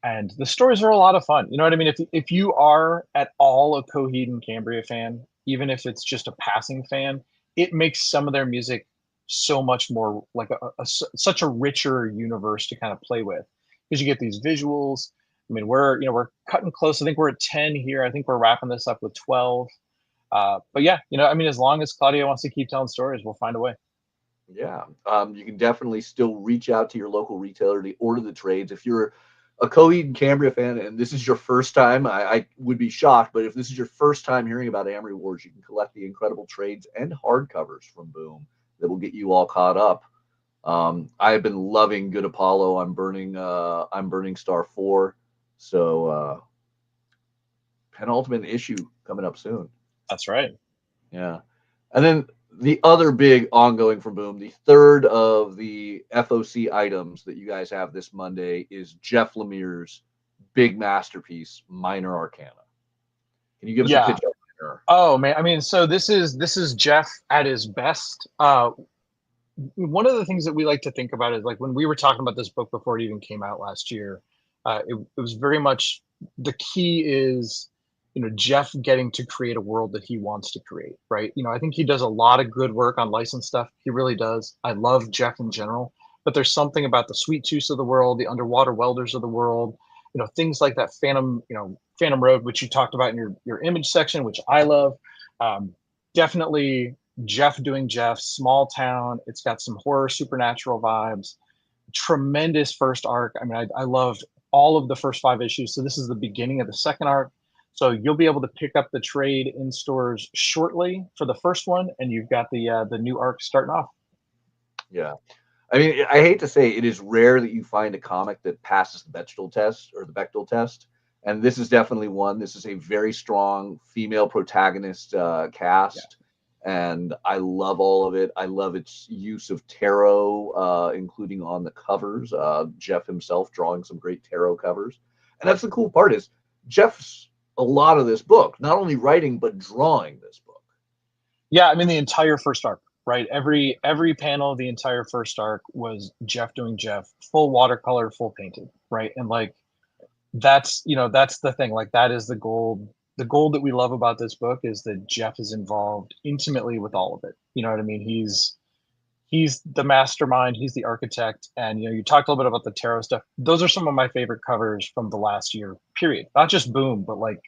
And the stories are a lot of fun. You know what I mean? If you are at all a Coheed and Cambria fan, even if it's just a passing fan, it makes some of their music so much more like such a richer universe to kind of play with, because you get these visuals. I mean, we're cutting close. I think we're at 10 here. I think we're wrapping this up with 12. But yeah, I mean, as long as Claudio wants to keep telling stories, we'll find a way. Yeah, you can definitely still reach out to your local retailer to order the trades. If you're a Coheed and Cambria fan and this is your first time, I would be shocked, but if this is your first time hearing about Amory Wars, you can collect the incredible trades and hardcovers from Boom that will get you all caught up. I have been loving Good Apollo. I'm burning Star 4, so penultimate issue coming up soon. That's right. Yeah, and then the other big ongoing from Boom, the third of the FOC items that you guys have this Monday is Jeff Lemire's big masterpiece, Minor Arcana. Can you give us a pitch on Minor? Oh man, I mean, so this is Jeff at his best. One of the things that we like to think about is like when we were talking about this book before it even came out last year, it was very much the key is Jeff getting to create a world that he wants to create, right? I think he does a lot of good work on licensed stuff. He really does. I love Jeff in general, but there's something about the Sweet Tooths of the world, the Underwater Welders of the world, things like that Phantom Road, which you talked about in your image section, which I love. Definitely Jeff doing Jeff, small town. It's got some horror, supernatural vibes. Tremendous first arc. I mean, I loved all of the first 5 issues. So this is the beginning of the second arc. So you'll be able to pick up the trade in stores shortly for the first one, and you've got the new arc starting off. Yeah, I mean, I hate to say it is rare that you find a comic that passes the Bechdel test, and this is definitely one. This is a very strong female protagonist cast, and I love all of it. I love its use of tarot, including on the covers. Jeff himself drawing some great tarot covers, and that's the cool part is Jeff's a lot of this book, not only writing but drawing this book. Yeah, I mean the entire first arc, right? Every panel of the entire first arc was Jeff doing Jeff, full watercolor, full painted, right? And like that's the thing. Like that is the gold. The gold that we love about this book is that Jeff is involved intimately with all of it. You know what I mean? He's the mastermind, he's the architect, and you talked a little bit about the tarot stuff. Those are some of my favorite covers from the last year period. Not just Boom, but like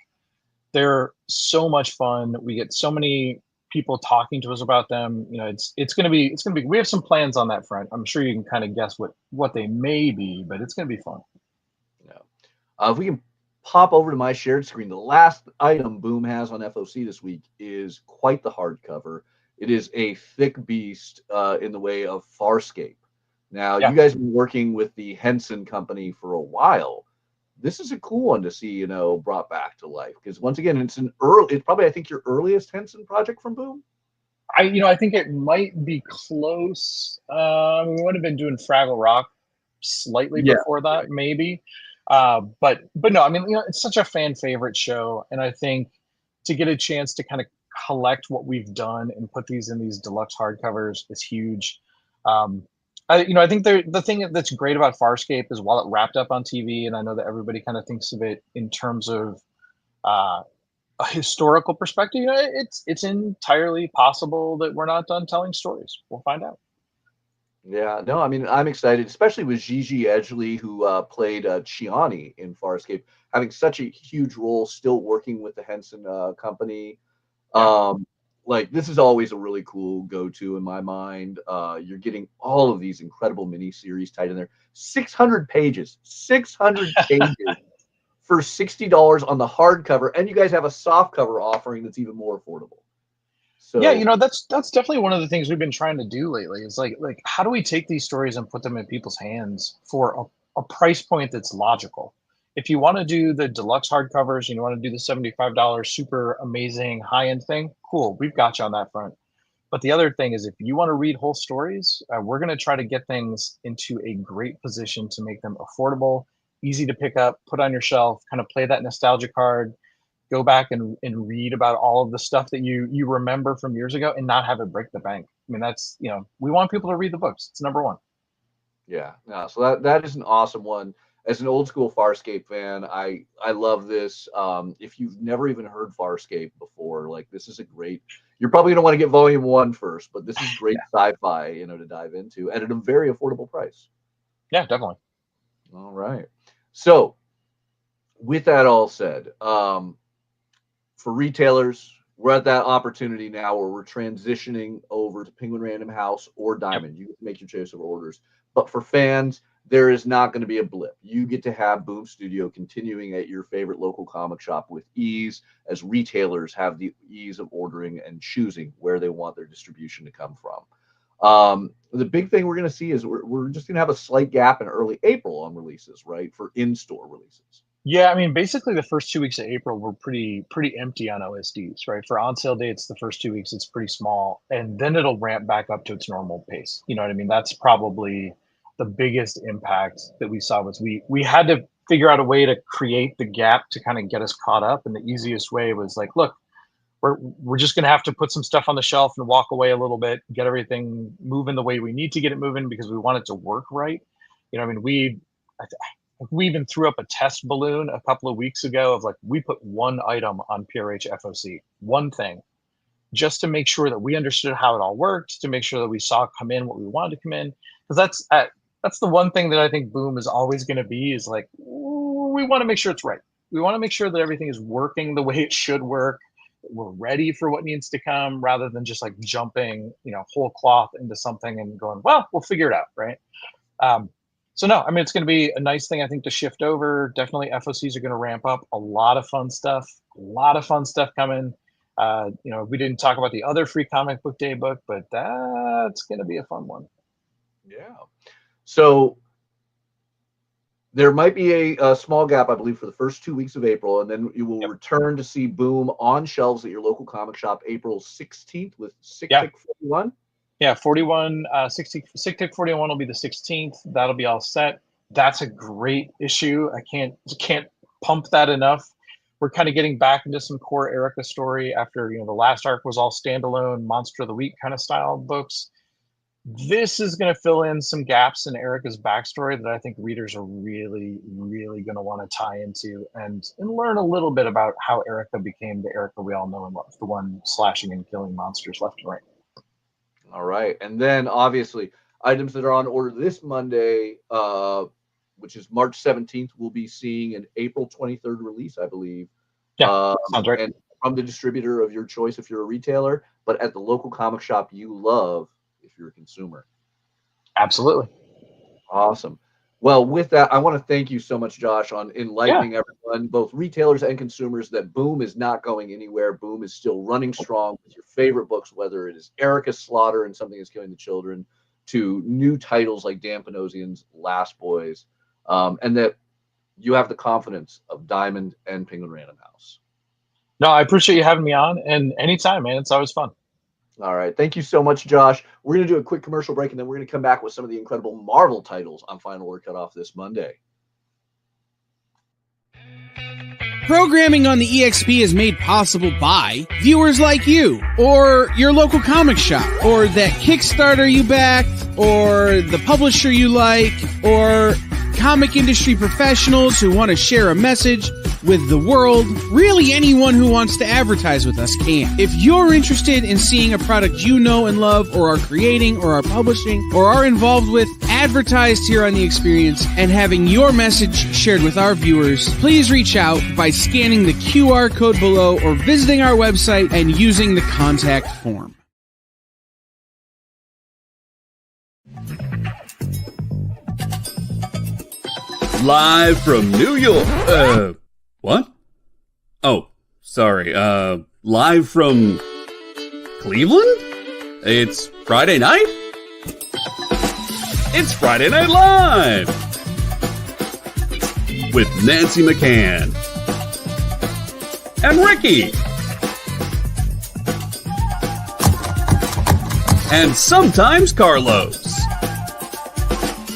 they're so much fun. We get so many people talking to us about them. It's gonna be we have some plans on that front. I'm sure you can kind of guess what they may be, but it's gonna be fun. Yeah. If we can pop over to my shared screen, the last item Boom has on FOC this week is quite the hardcover. It is a thick beast in the way of Farscape. Now, Yeah. you guys have been working with the Henson Company for a while. This is a cool one to see, brought back to life because once again, it's probably I think your earliest Henson project from Boom. I think it might be close. We would have been doing Fraggle Rock slightly Yeah, before that, right. maybe. But no, I mean, it's such a fan favorite show, and I think to get a chance to kind of collect what we've done and put these in these deluxe hardcovers is huge. I think the thing that's great about Farscape is while it wrapped up on TV, and I know that everybody kind of thinks of it in terms of uh, a historical perspective, it's entirely possible that we're not done telling stories. We'll find out. Yeah, no, I mean, I'm excited, especially with Gigi Edgley, who played Chiani in Farscape, having such a huge role, still working with the Henson Company. Yeah. Like, this is always a really cool go-to in my mind. You're getting all of these incredible miniseries tied in there. 600 pages, 600 pages for $60 on the hardcover, and you guys have a softcover offering that's even more affordable. So Yeah, that's definitely one of the things we've been trying to do lately. Is like how do we take these stories and put them in people's hands for a price point that's logical? If you want to do the deluxe hardcovers, you want to do the $75 super amazing high end thing, cool, we've got you on that front. But the other thing is, if you want to read whole stories, we're going to try to get things into a great position to make them affordable, easy to pick up, put on your shelf, kind of play that nostalgia card, go back and read about all of the stuff that you remember from years ago and not have it break the bank. I mean, that's, we want people to read the books. It's number one. yeah, no, so that is an awesome one. As an old school Farscape fan, I love this. If you've never even heard Farscape before, like this is a great. You're probably gonna want to get volume 1 first, but this is great sci-fi, to dive into and at a very affordable price. Yeah, definitely. All right. So, with that all said, for retailers, we're at that opportunity now where we're transitioning over to Penguin Random House or Diamond. You get to make your choice of orders. But for fans, there is not going to be a blip. You get to have Boom Studio continuing at your favorite local comic shop with ease, as retailers have the ease of ordering and choosing where they want their distribution to come from. The big thing we're going to see is we're just going to have a slight gap in early April on releases, right? For in-store releases. Yeah, I mean, basically the first 2 weeks of April were pretty empty on OSDs, right? For on sale dates, the first 2 weeks it's pretty small, and then it'll ramp back up to its normal pace. You know what I mean? That's probably the biggest impact that we saw was we had to figure out a way to create the gap to kind of get us caught up, and the easiest way was like, look, we're just going to have to put some stuff on the shelf and walk away a little bit, get everything moving the way we need to get it moving because we want it to work right. I mean, we even threw up a test balloon a couple of weeks ago of like, we put one item on PRH FOC, one thing, just to make sure that we understood how it all worked, to make sure that we saw come in what we wanted to come in. Because that's the one thing that I think Boom is always going to be is like, we want to make sure it's right. We want to make sure that everything is working the way it should work. We're ready for what needs to come rather than just like jumping, whole cloth into something and going, well, we'll figure it out. Right. So no, I mean, it's going to be a nice thing, I think, to shift over. Definitely FOCs are going to ramp up. A lot of fun stuff coming. We didn't talk about the other free comic book day book, but that's going to be a fun one. Yeah. So there might be a small gap, I believe, for the first 2 weeks of April, and then you will return to see Boom on shelves at your local comic shop April 16th with Sick Tick 41. Yeah, 41, Sick Tick 41 will be the 16th. That'll be all set. That's a great issue. I can't pump that enough. We're kind of getting back into some core Erica story after, the last arc was all standalone Monster of the Week kind of style books. This is going to fill in some gaps in Erica's backstory that I think readers are really, really going to want to tie into and learn a little bit about how Erica became the Erica we all know and love, the one slashing and killing monsters left and right. All right. And then obviously items that are on order this Monday, which is March 17th, we'll be seeing an April 23rd release, I believe. Yeah, sounds right. And from the distributor of your choice if you're a retailer, but at the local comic shop you love if you're a consumer. Absolutely. Awesome. Well, with that, I want to thank you so much, Josh, on enlightening everyone, both retailers and consumers, that Boom is not going anywhere. Boom is still running strong with your favorite books, whether it is Erica Slaughter and Something Is Killing the Children, to new titles like Dan Panosian's Last Boys, and that you have the confidence of Diamond and Penguin Random House. No, I appreciate you having me on, and anytime, man. It's always fun. All right. Thank you so much, Josh. We're going to do a quick commercial break, and then we're going to come back with some of the incredible Marvel titles on Final Order Cutoff this Monday. Programming on the EXP is made possible by viewers like you, or your local comic shop, or that Kickstarter you backed, or the publisher you like, or comic industry professionals who want to share a message with the world. Really, anyone who wants to advertise with us can. If you're interested in seeing a product you know and love, or are creating, or are publishing, or are involved with, advertised here on The Experience, and having your message shared with our viewers, please reach out by scanning the QR code below or visiting our website and using the contact form. Live from New York. What? Oh, sorry. Live from Cleveland? It's Friday night? It's Friday Night Live! With Nancy McCann. And Ricky. And sometimes Carlos.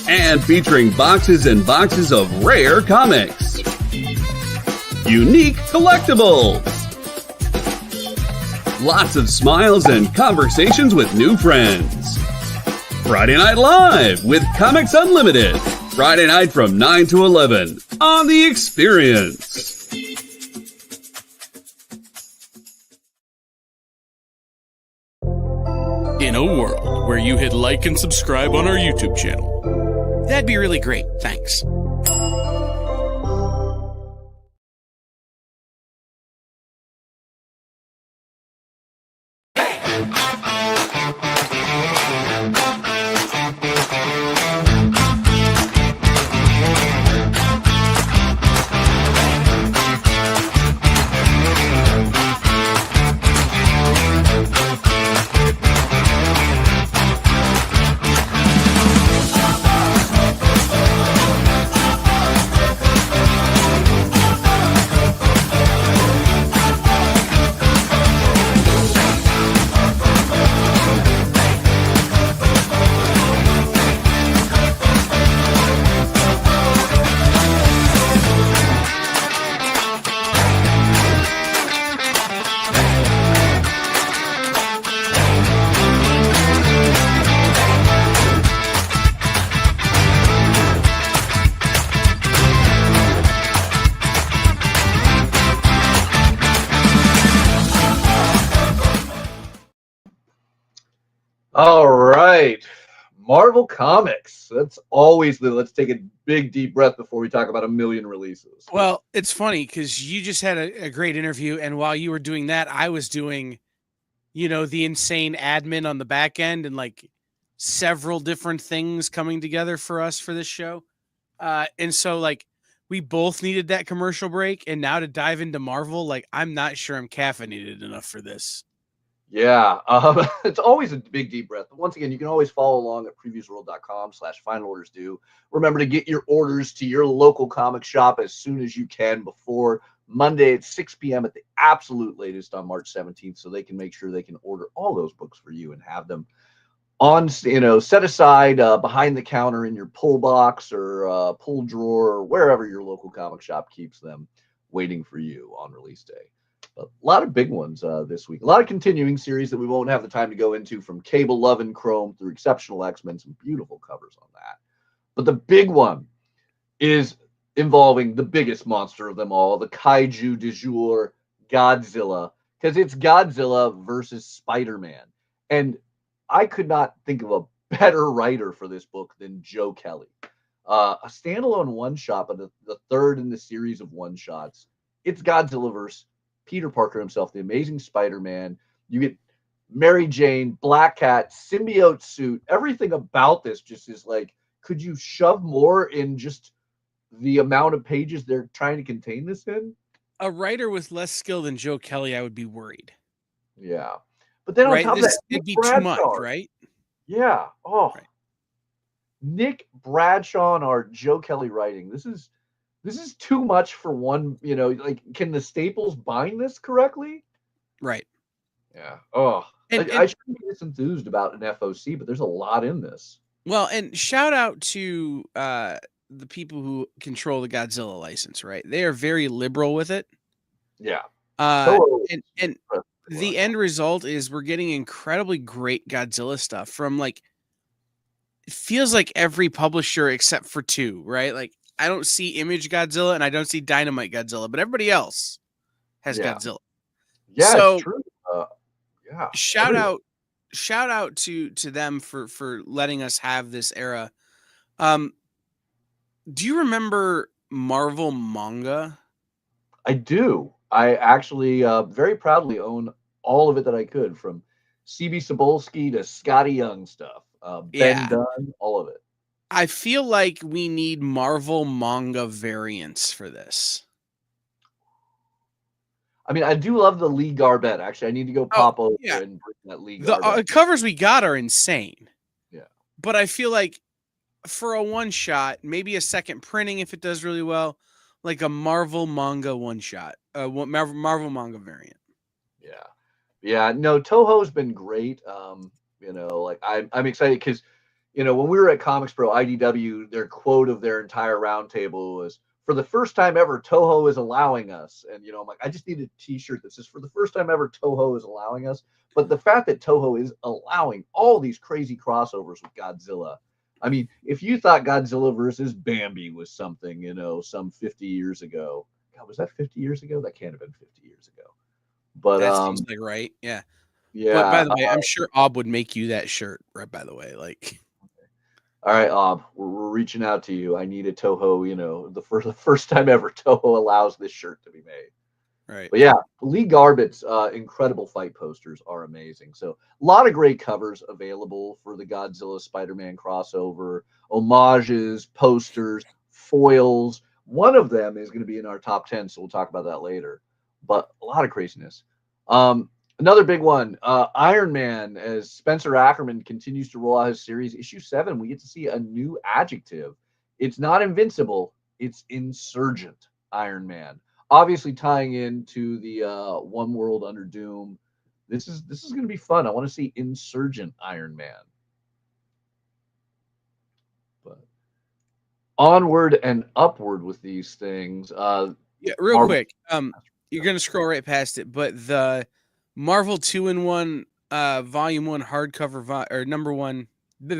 And featuring boxes and boxes of rare comics. Unique collectibles. Lots of smiles and conversations with new friends. Friday Night Live with Comics Unlimited. Friday night from 9 to 11 on The Experience. In a world where you hit like and subscribe on our YouTube channel, that'd be really great. Thanks. All right. Marvel Comics. That's always let's take a big deep breath before we talk about a million releases. Well, it's funny because you just had a great interview, and while you were doing that, I was doing, the insane admin on the back end and like several different things coming together for us for this show. And so like we both needed that commercial break, and now to dive into Marvel, like I'm not sure I'm caffeinated enough for this. Yeah, it's always a big deep breath. But once again, you can always follow along at previewsworld.com/finalordersdue. Remember to get your orders to your local comic shop as soon as you can before Monday at 6 p.m. at the absolute latest on March 17th, so they can make sure they can order all those books for you and have them on, set aside behind the counter in your pull box or pull drawer or wherever your local comic shop keeps them, waiting for you on release day. But a lot of big ones this week. A lot of continuing series that we won't have the time to go into, from Cable, Love, and Chrome through Exceptional X-Men. Some beautiful covers on that. But the big one is involving the biggest monster of them all, the kaiju du jour, Godzilla, because it's Godzilla versus Spider-Man. And I could not think of a better writer for this book than Joe Kelly. A standalone one-shot, but the third in the series of one-shots. It's Godzilla versus Peter Parker himself, the Amazing Spider-Man. You get Mary Jane, Black Cat, symbiote suit. Everything about this just is like could you shove more in just the amount of pages they're trying to contain this in? A writer with less skill than Joe Kelly, I would be worried. Yeah. But then on top of that, it'd be Bradshaw, too much, right? Yeah. Oh. Right. Nick Bradshaw and our Joe Kelly writing. This is too much for one, like, can the Staples bind this correctly? Right. Yeah. Oh. I shouldn't be this enthused about an FOC, but there's a lot in this. Well, and shout out to the people who control the Godzilla license, right? They are very liberal with it. Yeah. And the end result is we're getting incredibly great Godzilla stuff from, like, it feels like every publisher except for two, right? Like, I don't see Image Godzilla and I don't see Dynamite Godzilla, but everybody else has Godzilla. Yeah, so, it's true. Yeah. Shout out to them for letting us have this era. Do you remember Marvel manga? I do. I actually very proudly own all of it that I could, from CB Cebulski to Scotty Young stuff. Ben Dunn, all of it. I feel like we need Marvel manga variants for this. I mean, I do love the Lee Garbett. Actually, I need to go pop over and bring that Lee Garbett. The covers we got are insane. Yeah. But I feel like for a one-shot, maybe a second printing if it does really well, like a Marvel manga one-shot, Marvel manga variant. Yeah. Yeah, no, Toho's been great. Like I'm excited because, when we were at Comics Pro IDW, their quote of their entire roundtable was, "For the first time ever, Toho is allowing us." And, I'm like, I just need a t-shirt that says, "For the first time ever, Toho is allowing us." But the fact that Toho is allowing all these crazy crossovers with Godzilla. I mean, if you thought Godzilla versus Bambi was something, some 50 years ago. God, was that 50 years ago? That can't have been 50 years ago. But that seems like right. Yeah. Yeah. But by the way, I'm sure Ob would make you that shirt, right? By the way, like. All right, Ob, we're reaching out to you. I need a Toho. The first time ever Toho allows this shirt to be made. Right. But yeah, Lee Garbett's incredible fight posters are amazing. So a lot of great covers available for the Godzilla Spider-Man crossover, homages, posters, foils. One of them is going to be in our top 10, so we'll talk about that later. But a lot of craziness. Another big one, Iron Man, as Spencer Ackerman continues to roll out his series. Issue 7, we get to see a new adjective. It's not invincible, it's insurgent Iron Man. Obviously tying into the One World Under Doom. This is going to be fun. I want to see insurgent Iron Man. But onward and upward with these things. Real quick. You're going to scroll right past it, but the Marvel 2-in-1 Volume 1 hardcover or number 1, the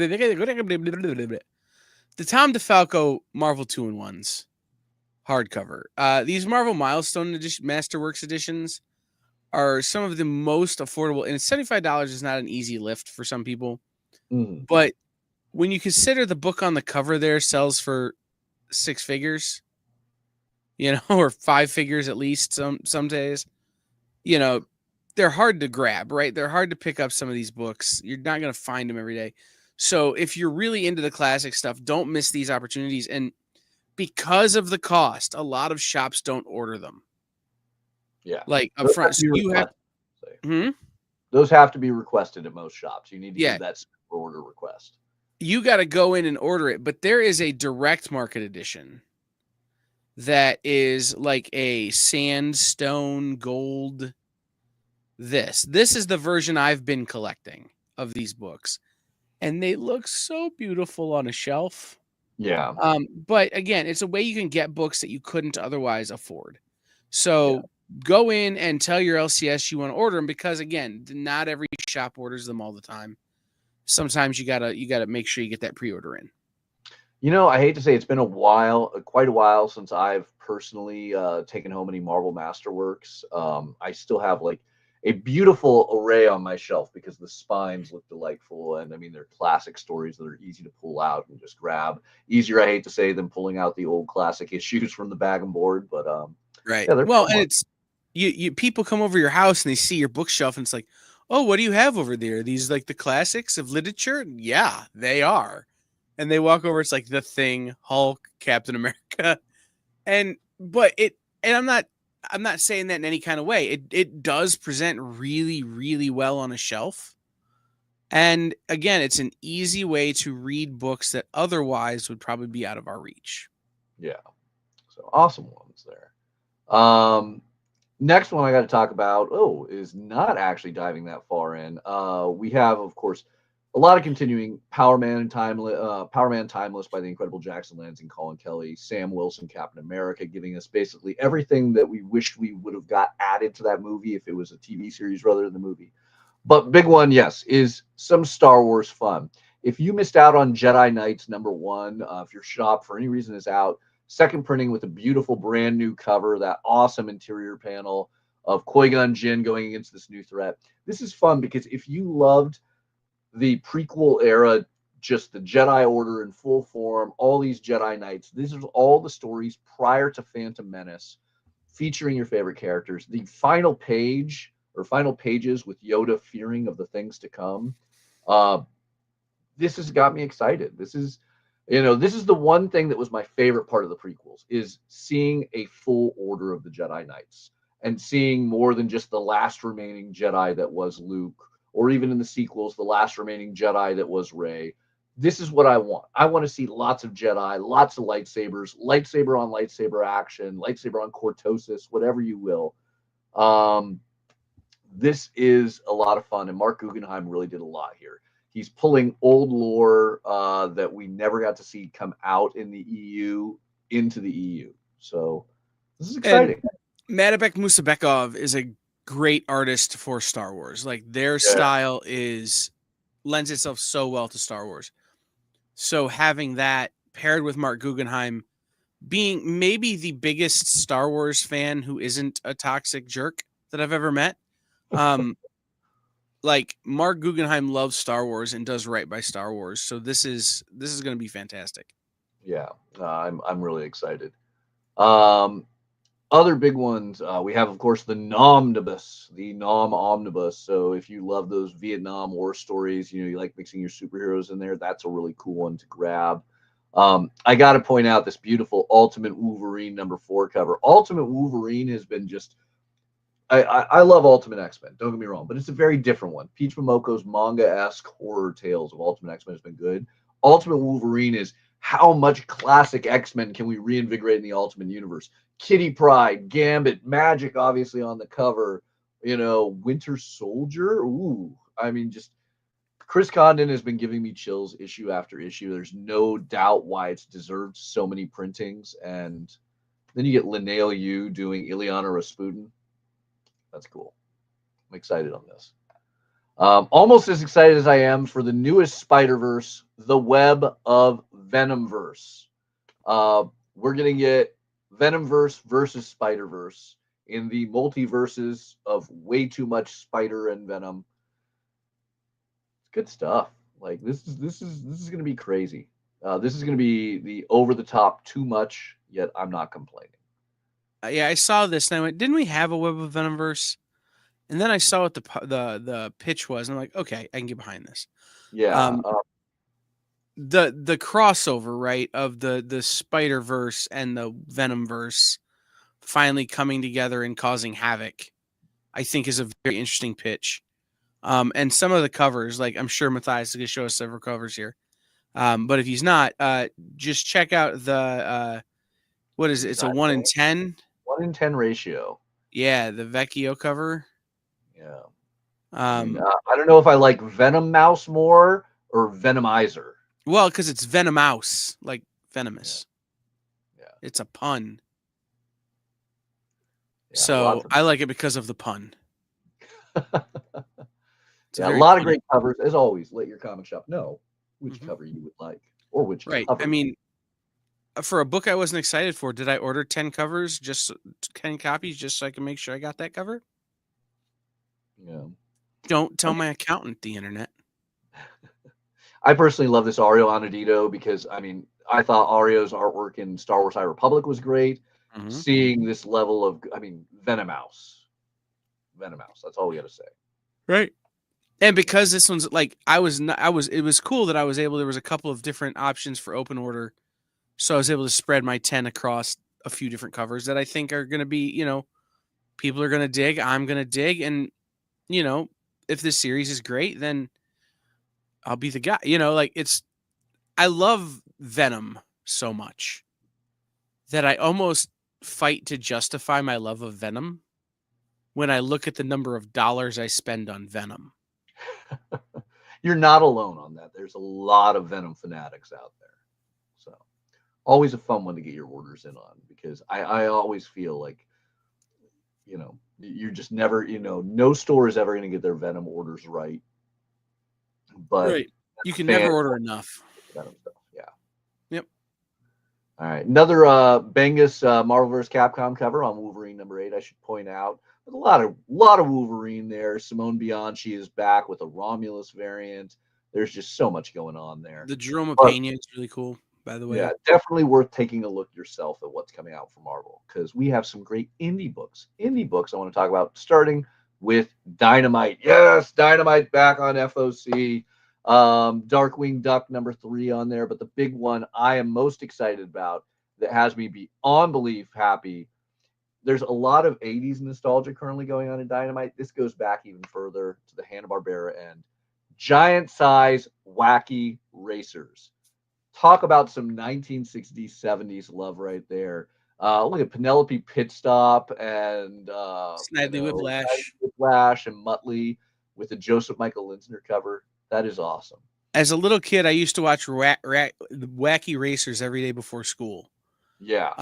Tom DeFalco Marvel 2-in-1s hardcover. These Marvel Milestone Masterworks editions are some of the most affordable, and $75 is not an easy lift for some people. But when you consider the book on the cover there sells for 6 figures, or 5 figures at least some days, they're hard to grab, right? They're hard to pick up some of these books. You're not going to find them every day. So if you're really into the classic stuff, don't miss these opportunities. And because of the cost, a lot of shops don't order them. Yeah. Like up front. So you have those have to be requested at most shops. You need to give that order request. You got to go in and order it. But there is a direct market edition that is like a sandstone gold. This is the version I've been collecting of these books, and they look so beautiful on a shelf. Yeah. But again, it's a way you can get books that you couldn't otherwise afford. So go in and tell your LCS you want to order them, because again, not every shop orders them all the time. Sometimes you gotta make sure you get that pre-order in. I hate to say it's been quite a while since I've personally taken home any Marvel Masterworks. I still have like a beautiful array on my shelf because the spines look delightful. And I mean, they're classic stories that are easy to pull out and just grab. Easier, I hate to say, than pulling out the old classic issues from the bag and board. But right. Yeah, well, and it's you people come over your house and they see your bookshelf and it's like, oh, what do you have over there? Are these like the classics of literature? Yeah, they are. and they walk over. It's like the Thing, Hulk, Captain America, and I'm not saying that in any kind of way. It does present really, really well on a shelf. And again, it's an easy way to read books that otherwise would probably be out of our reach. Yeah. So awesome ones there. Next one I got to talk about, is not actually diving that far in. We have, of course, a lot of continuing Power Man Timeless by the incredible Jackson Lanz and Colin Kelly, Sam Wilson, Captain America, giving us basically everything that we wished we would have got added to that movie if it was a TV series rather than the movie. But big one, yes, is some Star Wars fun. If you missed out on Jedi Knights #1, if your shop for any reason is out, second printing with a beautiful brand new cover, that awesome interior panel of Qui-Gon Jinn going against this new threat. This is fun because if you loved the prequel era, just the Jedi Order in full form, all these Jedi Knights, these are all the stories prior to Phantom Menace featuring your favorite characters. The final page or final pages with Yoda fearing of the things to come. This has got me excited. This is the one thing that was my favorite part of the prequels, is seeing a full order of the Jedi Knights and seeing more than just the last remaining Jedi that was Luke, or even in the sequels, the last remaining Jedi that was Rey. This is what I want. I want to see lots of Jedi, lots of lightsabers, lightsaber on lightsaber action, lightsaber on cortosis, whatever you will. This is a lot of fun, and Mark Guggenheim really did a lot here. He's pulling old lore that we never got to see come out in the EU into the EU. So this is exciting. And Madabek Musabekov is a great artist for Star Wars. Like their style lends itself so well to Star Wars. So having that paired with Mark Guggenheim being maybe the biggest Star Wars fan who isn't a toxic jerk that I've ever met. Like Mark Guggenheim loves Star Wars and does right by Star Wars. So this is going to be fantastic. Yeah, I'm really excited. Other big ones, we have, of course, the Nomnibus, the Nom Omnibus. So if you love those Vietnam War stories, you like mixing your superheroes in there, that's a really cool one to grab. I got to point out this beautiful Ultimate Wolverine #4 cover. Ultimate Wolverine has been just, I love Ultimate X-Men, don't get me wrong, but it's a very different one. Peach Momoko's manga-esque horror tales of Ultimate X-Men has been good. Ultimate Wolverine is how much classic X-Men can we reinvigorate in the Ultimate Universe? Kitty Pryde, Gambit, Magic, obviously on the cover. Winter Soldier. Ooh, I mean, just Chris Condon has been giving me chills issue after issue. There's no doubt why it's deserved so many printings. And then you get Linnea Yu doing Ileana Rasputin. That's cool. I'm excited on this. Almost as excited as I am for the newest Spider-Verse, the Web of Venomverse. We're going to get Venomverse versus Spider-Verse in the multiverses of way too much Spider and Venom. It's good stuff. Like this is going to be crazy. This is going to be the over the top too much, yet I'm not complaining. Yeah, I saw this and I went, didn't we have a Web of Venomverse? And then I saw what the pitch was, and I'm like, okay, I can get behind this. Yeah. The crossover, right, of the Spider-Verse and the Venomverse finally coming together and causing havoc, I think is a very interesting pitch. And some of the covers, like I'm sure Mathias is going to show us several covers here. But if he's not, just check out the what is it? It's a 1 in 10. 1 in 10 ratio. Yeah, the Vecchio cover. Yeah. I don't know if I like Venom Mouse more or Venomizer. Well, because it's Venomouse, like venomous. Yeah. It's a pun. Yeah, so I like it because of the pun. A lot of great covers. As always, let your comic shop know which cover you would like or which cover. I mean, for a book I wasn't excited for, did I order 10 covers, just 10 copies, just so I can make sure I got that cover? Yeah. Don't tell my accountant, the internet. I personally love this Ario Anodito because, I mean, I thought Ario's artwork in Star Wars High Republic was great. Seeing this level of, Venomouse. That's all we got to say. Right. And because this one's like it was cool that I was able. There was a couple of different options for open order, so I was able to spread my 10 across a few different covers that I think are going to be, people are going to dig. I'm going to dig, and if this series is great, then I'll be the guy. I love Venom so much that I almost fight to justify my love of Venom when I look at the number of dollars I spend on Venom. You're not alone on that. There's a lot of Venom fanatics out there. So always a fun one to get your orders in on, because I always feel like, you're just never, no store is ever going to get their Venom orders right. But right. You can never order enough. Venom stuff. Yeah. Yep. All right. Another Bengus Marvel vs. Capcom cover on Wolverine number 8, I should point out. With a lot of Wolverine there. Simone Bianchi is back with a Romulus variant. There's just so much going on there. The Jerome Pena is really cool, by the way. Yeah, definitely worth taking a look yourself at what's coming out from Marvel, because we have some great indie books. Indie books I want to talk about, starting with Dynamite. Yes, Dynamite back on FOC. Darkwing Duck number 3 on there, but the big one I am most excited about that has me beyond belief happy. There's a lot of 80s nostalgia currently going on in Dynamite. This goes back even further to the Hanna-Barbera end. Giant size wacky racers. Talk about some 1960s, 70s love right there. Look at Penelope Pitstop and Snidely Whiplash and Muttley with the Joseph Michael Linsner cover. That is awesome. As a little kid, I used to watch Wacky Racers every day before school. Yeah.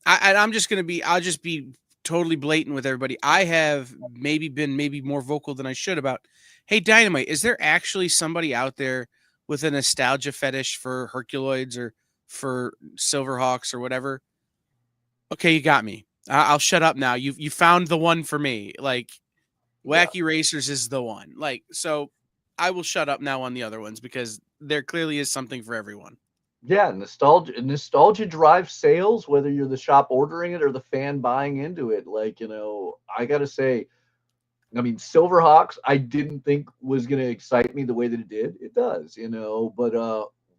I'll just be totally blatant with everybody. I have maybe more vocal than I should about, hey, Dynamite, is there actually somebody out there with a nostalgia fetish for Herculoids or for Silverhawks or whatever? Okay, you got me. I'll shut up now. You found the one for me. Like, Wacky Racers is the one. Like, so I will shut up now on the other ones, because there clearly is something for everyone. Yeah, nostalgia drives sales, whether you're the shop ordering it or the fan buying into it. Like, I got to say, Silverhawks, I didn't think was going to excite me the way that it did. It does, but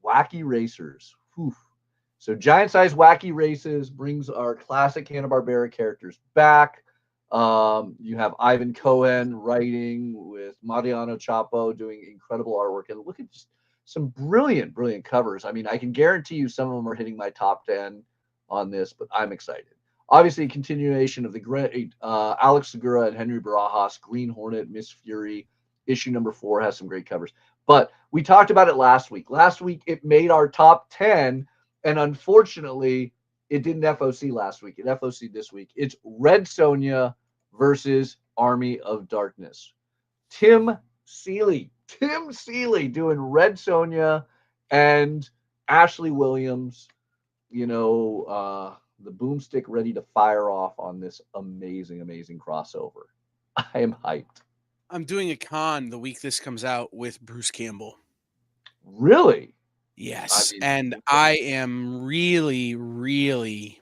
Wacky Racers. Whew. So giant size Wacky Races brings our classic Hanna-Barbera characters back. You have Ivan Cohen writing with Mariano Chapo doing incredible artwork. And look at just some brilliant covers. I can guarantee you some of them are hitting my top 10 on this, but I'm excited. Obviously, a continuation of the great Alex Segura and Henry Barajas, Green Hornet, Miss Fury. Issue number 4 has some great covers. But we talked about it last week. Last week, it made our top 10, and unfortunately, it didn't FOC last week. It FOC this week. It's Red Sonja versus Army of Darkness. Tim Seeley doing Red Sonja and Ashley Williams, the boomstick ready to fire off on this amazing crossover. I am hyped. I'm doing a con the week this comes out with Bruce Campbell. Really? Yes. And I am really, really,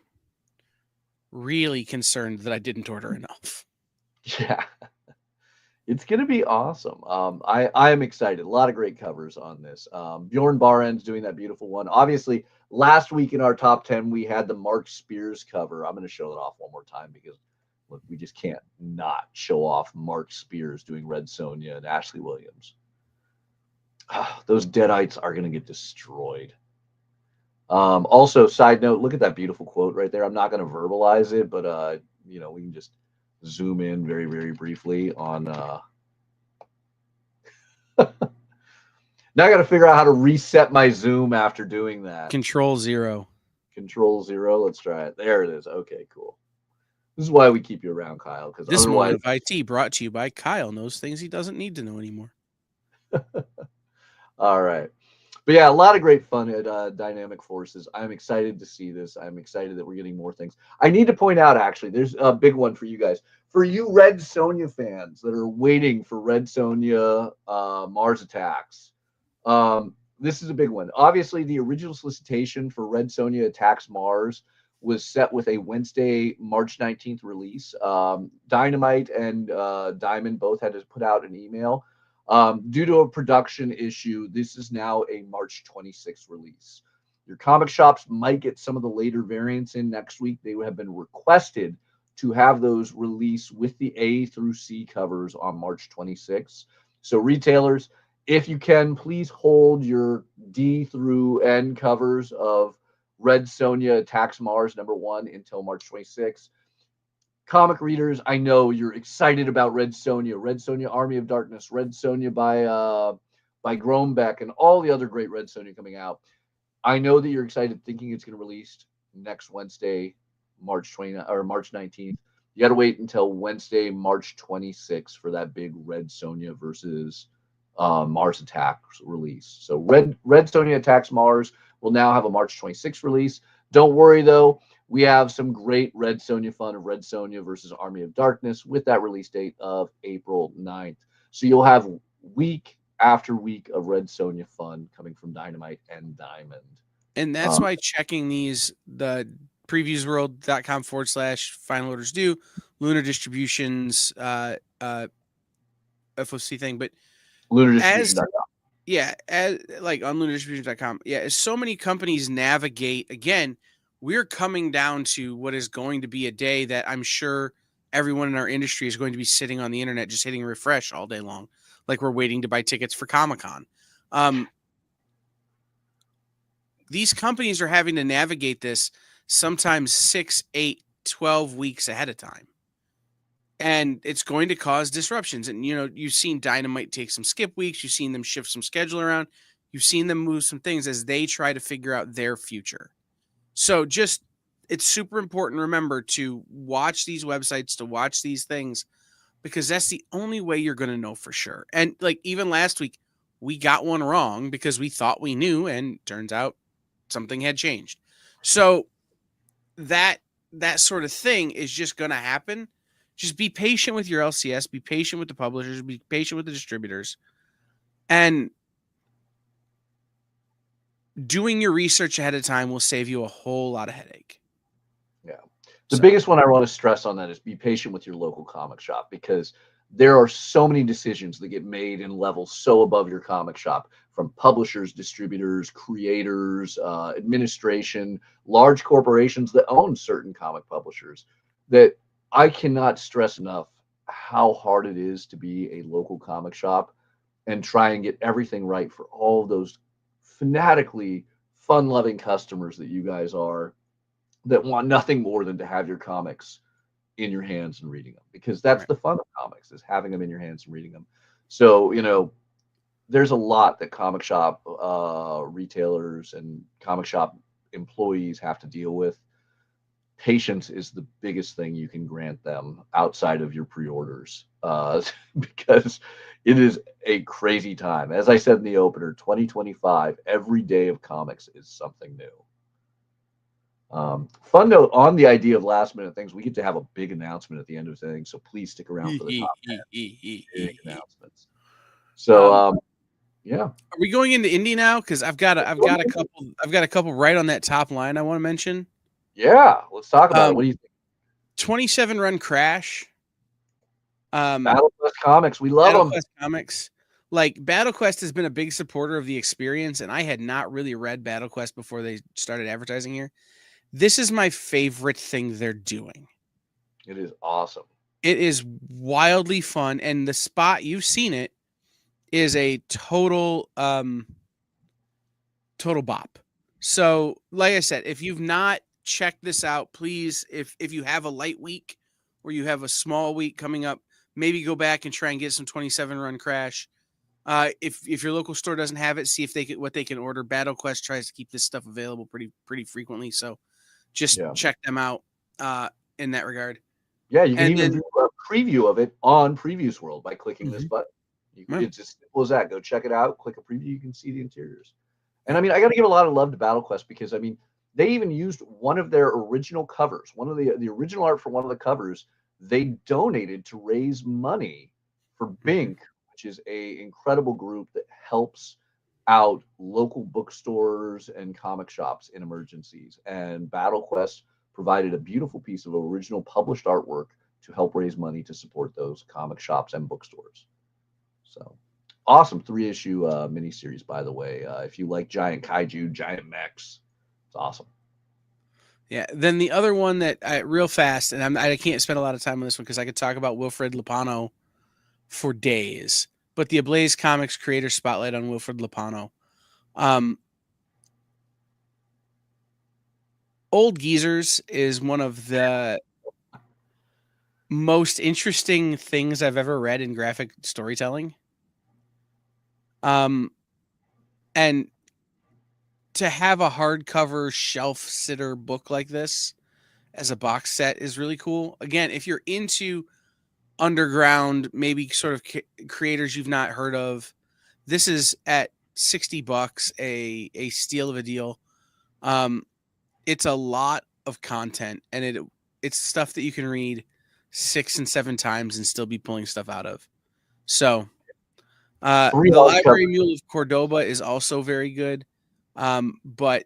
really concerned that I didn't order enough. Yeah. It's going to be awesome. I am excited. A lot of great covers on this. Bjorn Barend's doing that beautiful one. Obviously, last week in our top 10, we had the Mark Spears cover. I'm going to show it off one more time, because look, we just can't not show off Mark Spears doing Red Sonja and Ashley Williams. Those Deadites are going to get destroyed. Also, side note, look at that beautiful quote right there. I'm not going to verbalize it, but we can just zoom in very, very briefly on now I got to figure out how to reset my zoom after doing that. Control 0. Let's try it. There it is. Okay, cool. This is why we keep you around, Kyle, because this otherwise... moment of IT brought to you by Kyle knows things he doesn't need to know anymore. All right. But yeah, a lot of great fun at Dynamic Forces. I'm excited to see this. I'm excited that we're getting more things. I need to point out, actually, there's a big one for you guys. For you Red Sonja fans that are waiting for Red Sonja Mars Attacks, this is a big one. Obviously, the original solicitation for Red Sonja Attacks Mars was set with a Wednesday, March 19th release. Dynamite and Diamond both had to put out an email. Due to a production issue, this is now a March 26th release. Your comic shops might get some of the later variants in next week. They have been requested to have those released with the A through C covers on March 26th. So retailers, if you can, please hold your D through N covers of Red Sonja Attacks Mars #1 until March 26th. Comic readers, I know you're excited about Red Sonja Army of Darkness, Red Sonja by Groenbeck, and all the other great Red Sonja coming out. I know that you're excited thinking it's going to release next Wednesday, March 19th. You got to wait until Wednesday, March 26th for that big Red Sonja versus Mars Attacks release. So Red Sonja Attacks Mars will now have a March 26th release. Don't worry though, we have some great Red Sonja fun of Red Sonja versus Army of Darkness with that release date of April 9th. So you'll have week after week of Red Sonja fun coming from Dynamite and Diamond. And that's why checking the previewsworld.com/final orders due, Lunar Distributions, FOC thing, but LunarDistribution.com. Yeah, like on lunardistribution.com. Yeah, as so many companies navigate, again, we're coming down to what is going to be a day that I'm sure everyone in our industry is going to be sitting on the internet just hitting refresh all day long, like we're waiting to buy tickets for Comic-Con. These companies are having to navigate this sometimes 6, 8, 12 weeks ahead of time. And it's going to cause disruptions. And, you've seen Dynamite take some skip weeks. You've seen them shift some schedule around. You've seen them move some things as they try to figure out their future. So it's super important to remember to watch these websites, to watch these things, because that's the only way you're going to know for sure. And like even last week, we got one wrong because we thought we knew, and turns out something had changed. So that sort of thing is just going to happen. Just be patient with your LCS, be patient with the publishers, be patient with the distributors, and doing your research ahead of time will save you a whole lot of headache. Yeah. The biggest one I want to stress on that is be patient with your local comic shop, because there are so many decisions that get made in levels so above your comic shop, from publishers, distributors, creators, administration, large corporations that own certain comic publishers, that I cannot stress enough how hard it is to be a local comic shop and try and get everything right for all those fanatically fun-loving customers that you guys are, that want nothing more than to have your comics in your hands and reading them, because that's the fun of comics, is having them in your hands and reading them. So, there's a lot that comic shop retailers and comic shop employees have to deal with. Patience is the biggest thing you can grant them outside of your pre-orders, because it is a crazy time. As I said in the opener, 2025, every day of comics is something new. Fun note on the idea of last minute things, we get to have a big announcement at the end of things, so please stick around for the top 10 big announcements. So yeah. Are we going into indie now? Because I've got a couple right on that top line I want to mention. Yeah, let's talk about it. What do you think? 27 Run Crash. Battle Quest Comics. We love them. Quest Comics. Like, Battle Quest has been a big supporter of the experience, and I had not really read Battle Quest before they started advertising here. This is my favorite thing they're doing. It is awesome. It is wildly fun, and the spot, you've seen it, is a total bop. So, like I said, if you've not checked this out, please, if you have a light week or you have a small week coming up, maybe go back and try and get some 27 Run Crash. If your local store doesn't have it, see if what they can order. Battle Quest tries to keep this stuff available pretty frequently, so just check them out in that regard. Yeah, you can even do a preview of it on Previews World by clicking this button. It's as simple as that. Go check it out, click a preview, you can see the interiors. And I mean, I got to give a lot of love to Battle Quest, because I mean, they even used one of their original covers, one of the original art for one of the covers. They donated to raise money for Bink, which is a incredible group that helps out local bookstores and comic shops in emergencies. And Battle Quest provided a beautiful piece of original published artwork to help raise money to support those comic shops and bookstores. So Awesome 3-issue miniseries, by the way. If you like giant kaiju, giant mechs, it's awesome. Yeah. Then the other one that real fast, and I can't spend a lot of time on this one because I could talk about Wilfred Lupano for days. But the Ablaze Comics creator spotlight on Wilfred Lupano. Old Geezers is one of the most interesting things I've ever read in graphic storytelling. And to have a hardcover shelf sitter book like this as a box set is really cool. Again, if you're into underground, maybe sort of creators you've not heard of, this is at $60 a steal of a deal. It's a lot of content, and it's stuff that you can read 6 and 7 times and still be pulling stuff out of. So the Library Mule of Cordoba is also very good. But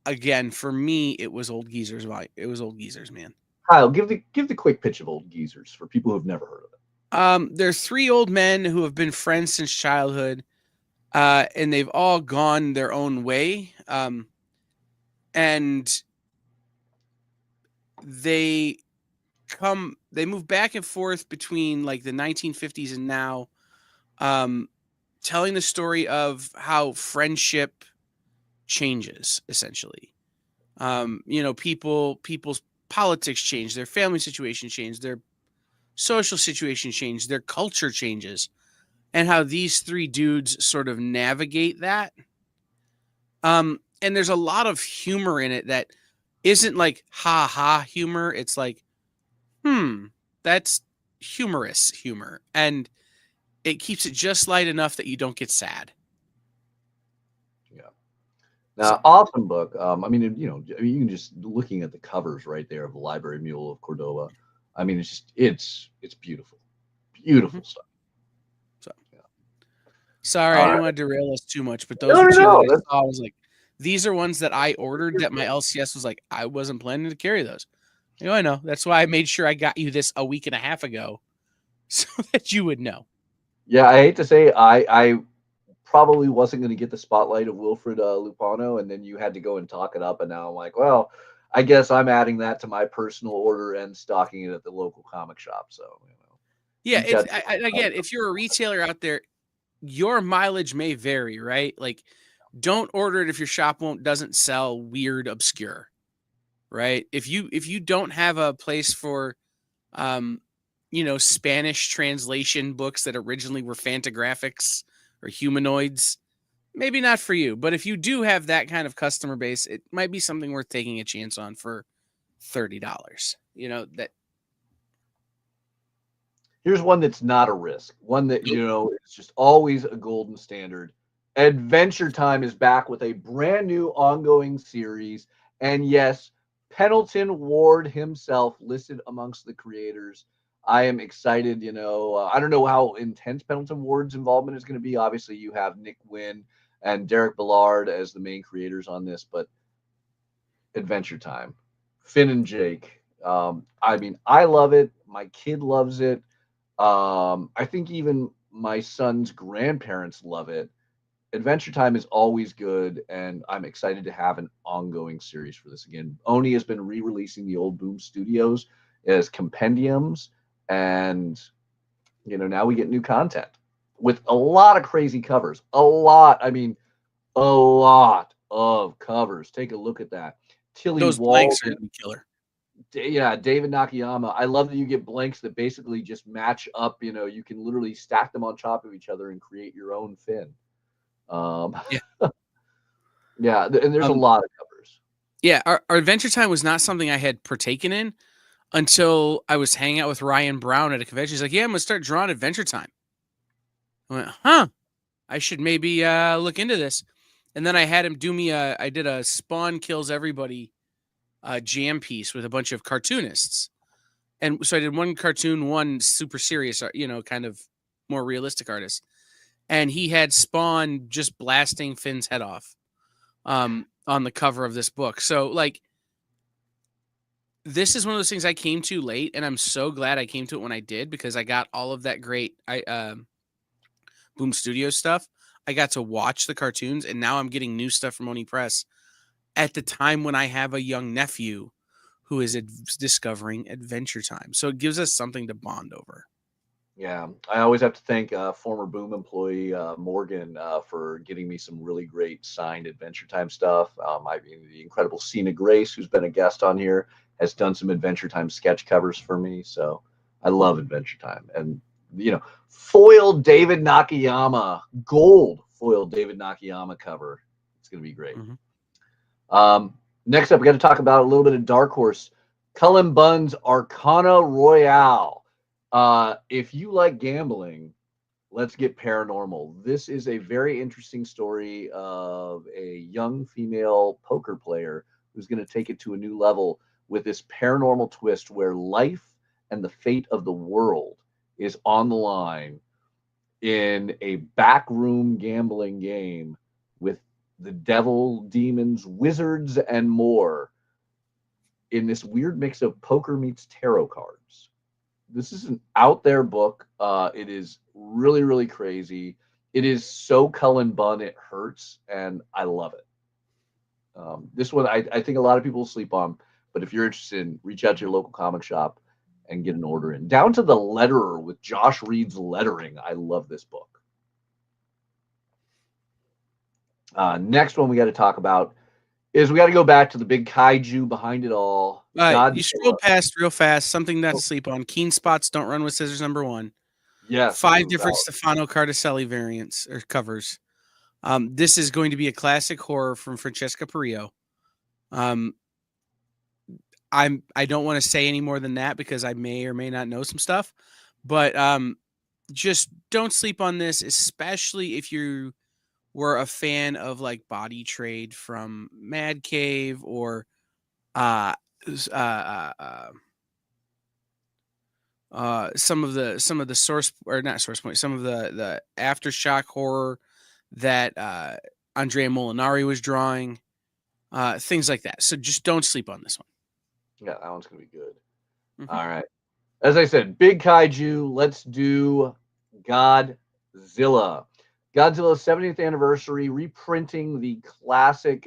again, for me, it was Old Geezers. It was Old Geezers, man. Kyle, give the quick pitch of Old Geezers for people who've never heard of it. They're 3 old men who have been friends since childhood, and they've all gone their own way. And they move back and forth between like the 1950s and now, telling the story of how friendship changes, essentially. People's politics change, their family situation change, their social situation change, their culture changes, and how these 3 dudes sort of navigate that. And there's a lot of humor in it that isn't like ha ha humor. It's like, that's humorous humor, and it keeps it just light enough that you don't get sad. Now, awesome book. You can just looking at the covers right there of the Library Mule of Cordoba. I mean, it's beautiful, beautiful stuff. So, sorry, I didn't want to derail us too much, but those are 2 that I saw. I was like, these are ones that I ordered that my LCS was like, I wasn't planning to carry those. I know. That's why I made sure I got you this a week and a half ago, so that you would know. Yeah, I hate to say, I probably wasn't going to get the spotlight of Wilfred Lupano, and then you had to go and talk it up, and now I'm like, well, I guess I'm adding that to my personal order and stocking it at the local comic shop. So, yeah. Again, if you're a retailer out there, your mileage may vary, right? Like, don't order it if your shop doesn't sell weird, obscure, right? If you don't have a place for, Spanish translation books that originally were Fantagraphics or Humanoids, maybe not for you. But if you do have that kind of customer base, it might be something worth taking a chance on for $30. That. Here's one that's not a risk. One that, is just always a golden standard. Adventure Time is back with a brand new ongoing series. And yes, Pendleton Ward himself listed amongst the creators. I am excited. I don't know how intense Pendleton Ward's involvement is going to be. Obviously, you have Nick Wynn and Derek Ballard as the main creators on this, but Adventure Time, Finn and Jake. I love it. My kid loves it. I think even my son's grandparents love it. Adventure Time is always good, and I'm excited to have an ongoing series for this again. Oni has been re-releasing the old Boom Studios as compendiums, and now we get new content with a lot of crazy covers. A lot of covers. Take a look at that. Tilly Those blanks are gonna be killer. Yeah, David Nakayama. I love that you get blanks that basically just match up. You can literally stack them on top of each other and create your own Finn. Yeah, and there's a lot of covers. Yeah, our Adventure Time was not something I had partaken in until I was hanging out with Ryan Brown at a convention. He's like, yeah, I'm going to start drawing Adventure Time. I went, I should maybe look into this. And then I had him do me I did a Spawn Kills Everybody jam piece with a bunch of cartoonists. And so I did one cartoon, one super serious, kind of more realistic artist. And he had Spawn just blasting Finn's head off on the cover of this book. So, this is one of those things I came to late, and I'm so glad I came to it when I did, because I got all of that great Boom Studios stuff, I got to watch the cartoons, and now I'm getting new stuff from Oni Press at the time when I have a young nephew who is discovering Adventure Time. So it gives us something to bond over. Yeah, I always have to thank former Boom employee Morgan for getting me some really great signed Adventure Time stuff. I mean, the incredible Cena Grace, who's been a guest on here, has done some Adventure Time sketch covers for me. So I love Adventure Time. And, foiled David Nakayama, gold foiled David Nakayama cover. It's going to be great. Next up, we got to talk about a little bit of Dark Horse. Cullen Bunn's Arcana Royale. If you like gambling, let's get paranormal. This is a very interesting story of a young female poker player who's going to take it to a new level with this paranormal twist where life and the fate of the world is on the line in a backroom gambling game with the devil, demons, wizards, and more in this weird mix of poker meets tarot cards. This is an out there book. It is really, really crazy. It is so Cullen Bunn, it hurts, and I love it. This one, I think a lot of people will sleep on, but if you're interested, reach out to your local comic shop and get an order in. Down to the Letterer with Josh Reed's lettering. I love this book. Next one we got to talk about is we got to go back to the big kaiju behind it all. You scrolled past real fast. Something not to sleep on. Keen Spots Don't Run with Scissors #1. Yes. 5 different Stefano Cardacelli variants or covers. This is going to be a classic horror from Francesca Perillo. I don't want to say any more than that because I may or may not know some stuff, but just don't sleep on this, especially if you were a fan of like Body Trade from Mad Cave or some of the source or not source point, some of the Aftershock horror that Andrea Molinari was drawing, things like that. So just don't sleep on this one. Yeah, that one's gonna be good. All right. As I said, big kaiju. Let's do Godzilla. Godzilla's 70th anniversary, reprinting the classic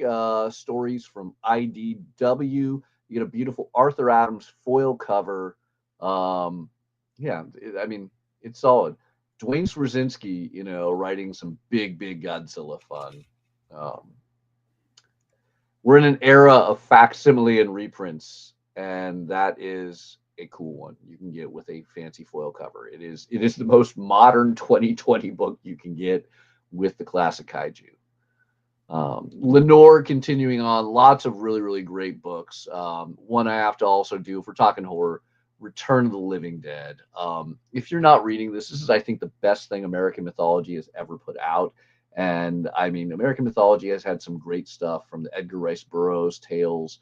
stories from IDW. You get a beautiful Arthur Adams foil cover. Yeah, I mean, it's solid. Dwayne Swarzynski, writing some big Godzilla fun. We're in an era of facsimile and reprints, and that is a cool one you can get with a fancy foil cover. It is the most modern 2020 book you can get with the classic kaiju. Lenore continuing on, lots of really, really great books. One I have to also do, if we're talking horror, Return of the Living Dead. If you're not reading this is, I think, the best thing American Mythology has ever put out. And I mean, American Mythology has had some great stuff from the Edgar Rice Burroughs tales,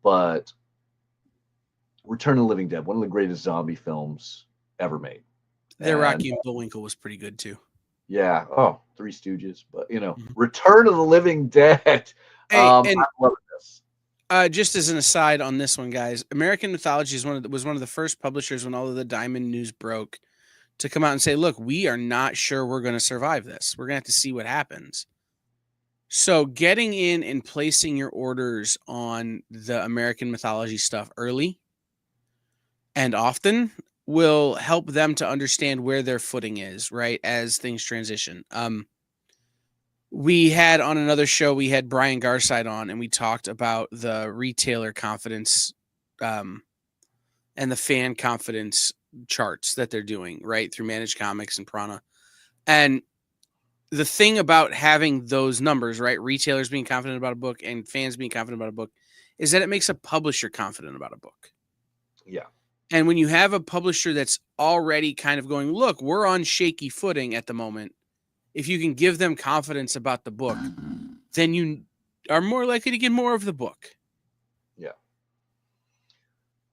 but Return of the Living Dead, one of the greatest zombie films ever made. Rocky and Bullwinkle was pretty good too. Yeah. Oh, Three Stooges. But Return of the Living Dead. Hey, I love this. Just as an aside on this one, guys, American Mythology was one of the first publishers when all of the Diamond news broke to come out and say, look, we are not sure we're going to survive this. We're going to have to see what happens. So getting in and placing your orders on the American Mythology stuff early and often will help them to understand where their footing is, right, as things transition. We had on another show, we had Brian Garside on, and we talked about the retailer confidence and the fan confidence charts that they're doing, right, through Managed Comics and Prana. And the thing about having those numbers, right, retailers being confident about a book and fans being confident about a book, is that it makes a publisher confident about a book. Yeah. And when you have a publisher that's already kind of going, look, we're on shaky footing at the moment, if you can give them confidence about the book, then you are more likely to get more of the book. Yeah.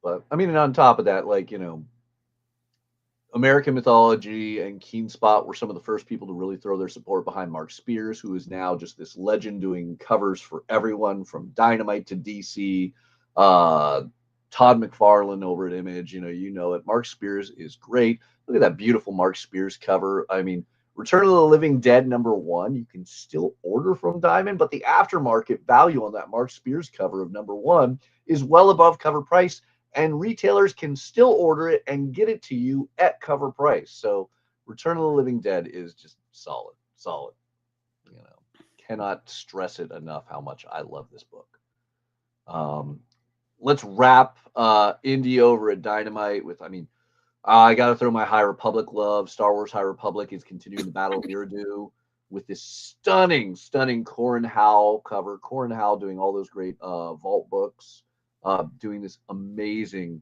But I mean, and on top of that, like, American Mythology and Keen Spot were some of the first people to really throw their support behind Mark Spears, who is now just this legend doing covers for everyone from Dynamite to DC. Todd McFarlane over at Image, you know it. Mark Spears is great. Look at that beautiful Mark Spears cover. I mean, Return of the Living Dead #1, you can still order from Diamond, but the aftermarket value on that Mark Spears cover of #1 is well above cover price, and retailers can still order it and get it to you at cover price. So Return of the Living Dead is just solid. You know, cannot stress it enough how much I love this book. Let's wrap Indy over at Dynamite with, I got to throw my High Republic love. Star Wars High Republic is continuing the Battle of Eridu with this stunning Corin Howell cover. Corin Howell doing all those great vault books, doing this amazing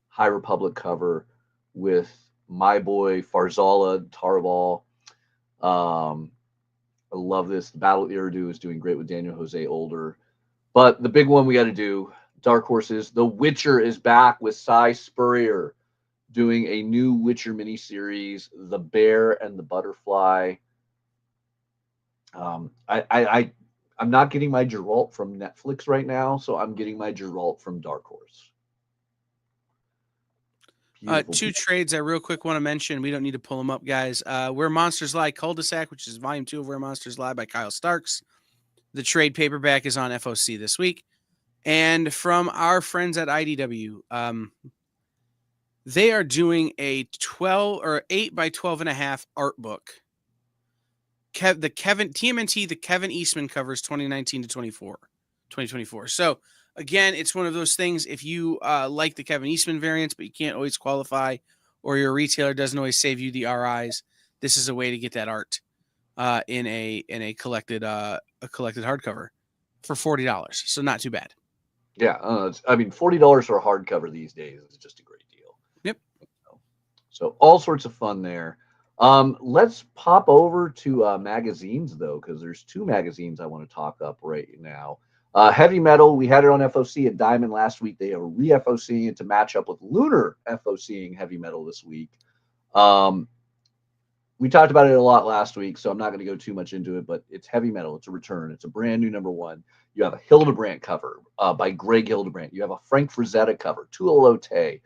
High Republic cover with my boy Farzala Tarbal. I love this. The Battle of Eridu is doing great with Daniel Jose Older. But the big one we got to do, Dark Horses, The Witcher is back with Cy Spurrier, doing a new Witcher miniseries, The Bear and the Butterfly. I'm not getting my Geralt from Netflix right now, so I'm getting my Geralt from Dark Horse. Two trades I real quick want to mention. We don't need to pull them up, guys. Where Monsters Lie Cul-de-sac, which is volume 2 of Where Monsters Lie by Kyle Starks. The trade paperback is on FOC this week. And from our friends at IDW, they are doing a 8 by 12.5 art book. The Kevin Eastman covers 2019 to 2024. So again, it's one of those things. If you like the Kevin Eastman variants, but you can't always qualify, or your retailer doesn't always save you the RIs, this is a way to get that art in a collected hardcover for $40. So not too bad. Yeah, $40 for a hardcover these days is just a great deal. Yep. So all sorts of fun there. Let's pop over to magazines though, because there's 2 magazines I want to talk up right now. Heavy Metal, we had it on FOC at Diamond last week. They are re-FOCing it to match up with Lunar FOCing Heavy Metal this week. We talked about it a lot last week, so I'm not going to go too much into it, but it's Heavy Metal. It's a return. It's a brand new #1. You have a Hildebrandt cover by Greg Hildebrandt. You have a Frank Frazetta cover, Tulo Te.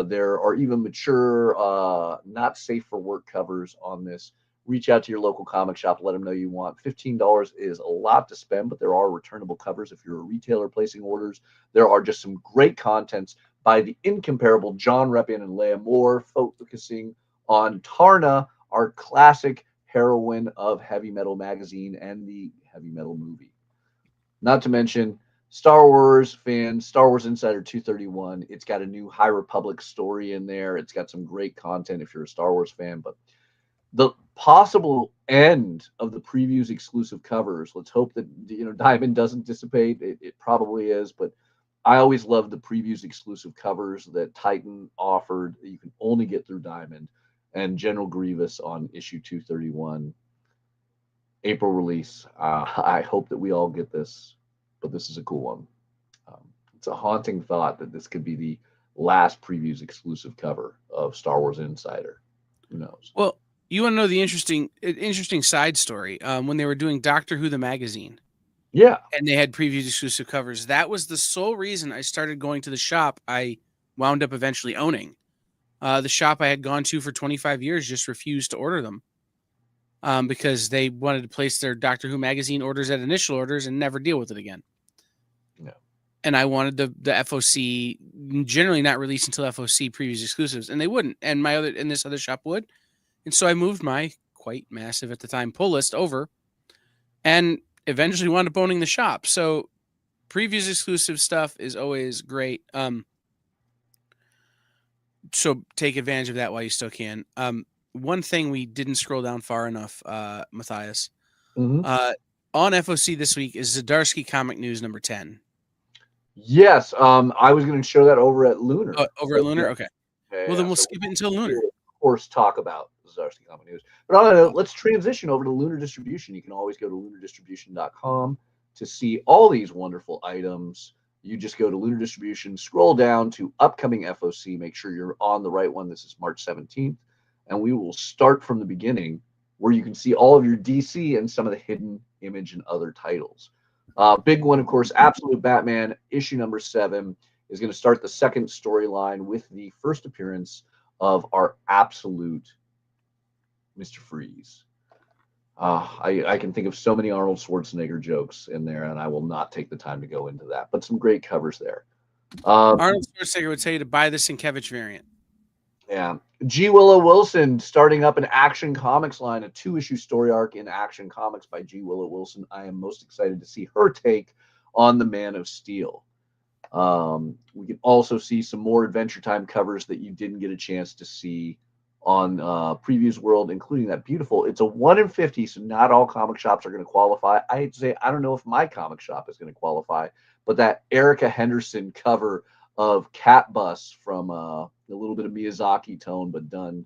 There are even mature, not safe for work covers on this. Reach out to your local comic shop. Let them know you want. $15 is a lot to spend, but there are returnable covers if you're a retailer placing orders. There are just some great contents by the incomparable John Reppian and Leah Moore, focusing on Tarna, our classic heroine of Heavy Metal magazine and the Heavy Metal movie. Not to mention Star Wars fans, Star Wars Insider 231. It's got a new High Republic story in there. It's got some great content if you're a Star Wars fan, but the possible end of the previews exclusive covers. Let's hope that Diamond doesn't dissipate. It probably is, but I always love the previews exclusive covers that Titan offered that you can only get through Diamond, and General Grievous on issue 231. April release. I hope that we all get this, but this is a cool one. It's a haunting thought that this could be the last previews exclusive cover of Star Wars Insider. Who knows? Well, you want to know the interesting side story? When they were doing Doctor Who the magazine, yeah, and they had previews exclusive covers. That was the sole reason I started going to the shop I wound up eventually owning. The shop I had gone to for 25 years just refused to order them because they wanted to place their Doctor Who magazine orders at initial orders and never deal with it again. No. And I wanted the FOC generally not released until FOC previews exclusives, and they wouldn't. And this other shop would. And so I moved my quite massive at the time pull list over and eventually wound up owning the shop. So previews exclusive stuff is always great. So take advantage of that while you still can. One thing we didn't scroll down far enough, Matthias, on FOC this week is Zdarsky Comic News number 10. Yes, I was going to show that over at Lunar. Over at Lunar? Okay. Well, then we'll skip it until Lunar. Of course, talk about Zdarsky Comic News. But on that note, let's transition over to Lunar Distribution. You can always go to lunardistribution.com to see all these wonderful items. You just go to Lunar Distribution, scroll down to upcoming FOC, make sure you're on the right one. This is March 17th. And we will start from the beginning where you can see all of your DC and some of the hidden Image and other titles. Big one, of course, Absolute Batman, issue number 7 is going to start the second storyline with the first appearance of our Absolute Mr. Freeze. I can think of so many Arnold Schwarzenegger jokes in there, and I will not take the time to go into that. But some great covers there. Arnold Schwarzenegger would tell you to buy the Sienkiewicz variant. Yeah. G. Willow Wilson starting up an Action Comics line, a 2-issue story arc in Action Comics by G. Willow Wilson. I am most excited to see her take on the Man of Steel. We can also see some more Adventure Time covers that you didn't get a chance to see on Previews World, including that beautiful. It's a 1 in 50, so not all comic shops are going to qualify. I hate to say, I don't know if my comic shop is going to qualify, but that Erica Henderson cover of Cat Bus from a little bit of Miyazaki tone, but done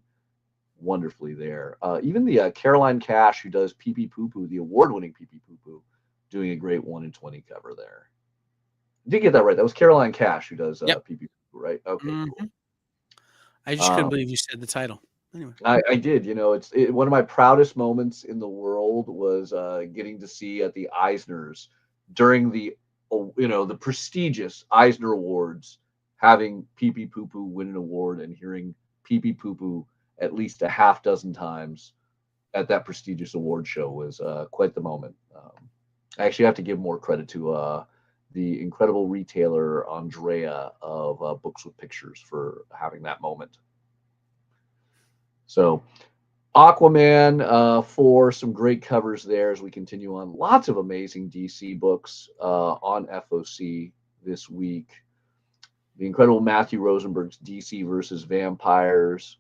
wonderfully there. Even the Caroline Cash, who does Pee Pee Poo Poo, the award-winning Pee Pee Poo Poo, doing a great 1 in 20 cover there. Did get that right? That was Caroline Cash who does Pee Pee Poo Poo, right? Okay, cool. I just couldn't believe you said the title. Anyway, I did. You know, one of my proudest moments in the world was getting to see at the Eisners during the the prestigious Eisner Awards, having Pee Pee Poo Poo win an award and hearing Pee Pee Poo Poo at least a half dozen times at that prestigious award show was quite the moment. I actually have to give more credit to the incredible retailer Andrea of Books with Pictures for having that moment. So Aquaman for some great covers there as we continue on. Lots of amazing DC books on FOC this week. The incredible Matthew Rosenberg's DC versus Vampires.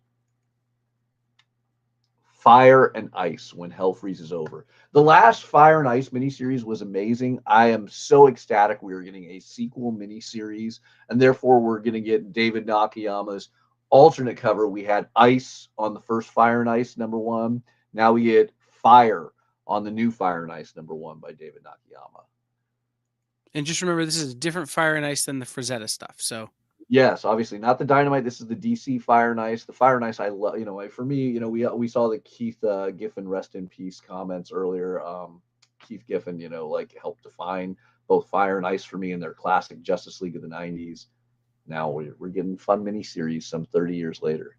Fire and Ice, When Hell Freezes Over. The last Fire and Ice miniseries was amazing. I am so ecstatic we are getting a sequel miniseries, and therefore we're going to get David Nakayama's alternate cover. We had Ice on the first Fire and Ice #1. Now we get Fire on the new Fire and Ice #1 by David Nakayama. And just remember, this is a different Fire and Ice than the Frazetta stuff. So yes, obviously not the Dynamite. This is the DC Fire and Ice. The Fire and Ice, I love. For me, we saw the Keith Giffen rest in peace comments earlier. Keith Giffen, helped define both Fire and Ice for me in their classic Justice League of the '90s. Now we're getting fun miniseries some 30 years later.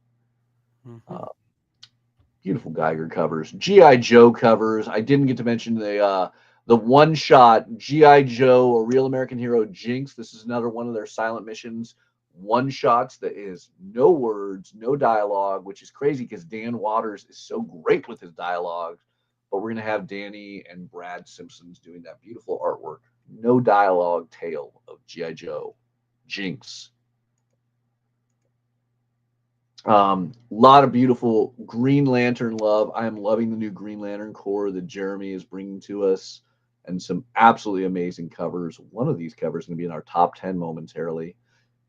Beautiful Geiger covers, G.I. Joe covers. I didn't get to mention the one-shot G.I. Joe, A Real American Hero, Jinx. This is another one of their silent missions one-shots that is no words, no dialogue, which is crazy because Dan Waters is so great with his dialogue. But we're going to have Danny and Brad Simpsons doing that beautiful artwork. No dialogue tale of G.I. Joe, Jinx. Lot of beautiful Green Lantern love. I am loving the new Green Lantern Corps that Jeremy is bringing to us, and some absolutely amazing covers. One of these covers is going to be in our top 10 momentarily.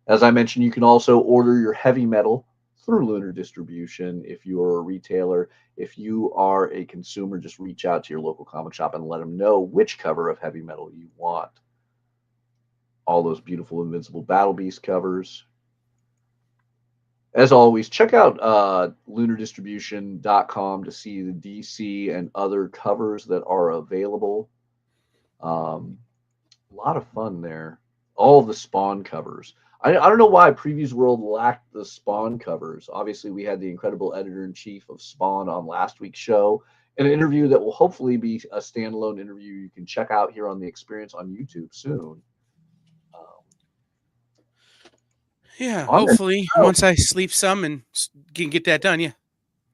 As I mentioned, you can also order your heavy metal through Lunar Distribution if you're a retailer. If you are a consumer, just reach out to your local comic shop and let them know which cover of heavy metal you want. All those beautiful Invincible Battle Beast covers. As always, check out lunardistribution.com to see the DC and other covers that are available. A lot of fun there. All the Spawn covers. I don't know why Previews World lacked the Spawn covers. Obviously, we had the incredible editor-in-chief of Spawn on last week's show, an interview that will hopefully be a standalone interview you can check out here on The Experience on YouTube soon. Yeah, hopefully once I sleep some and can get that done. Yeah.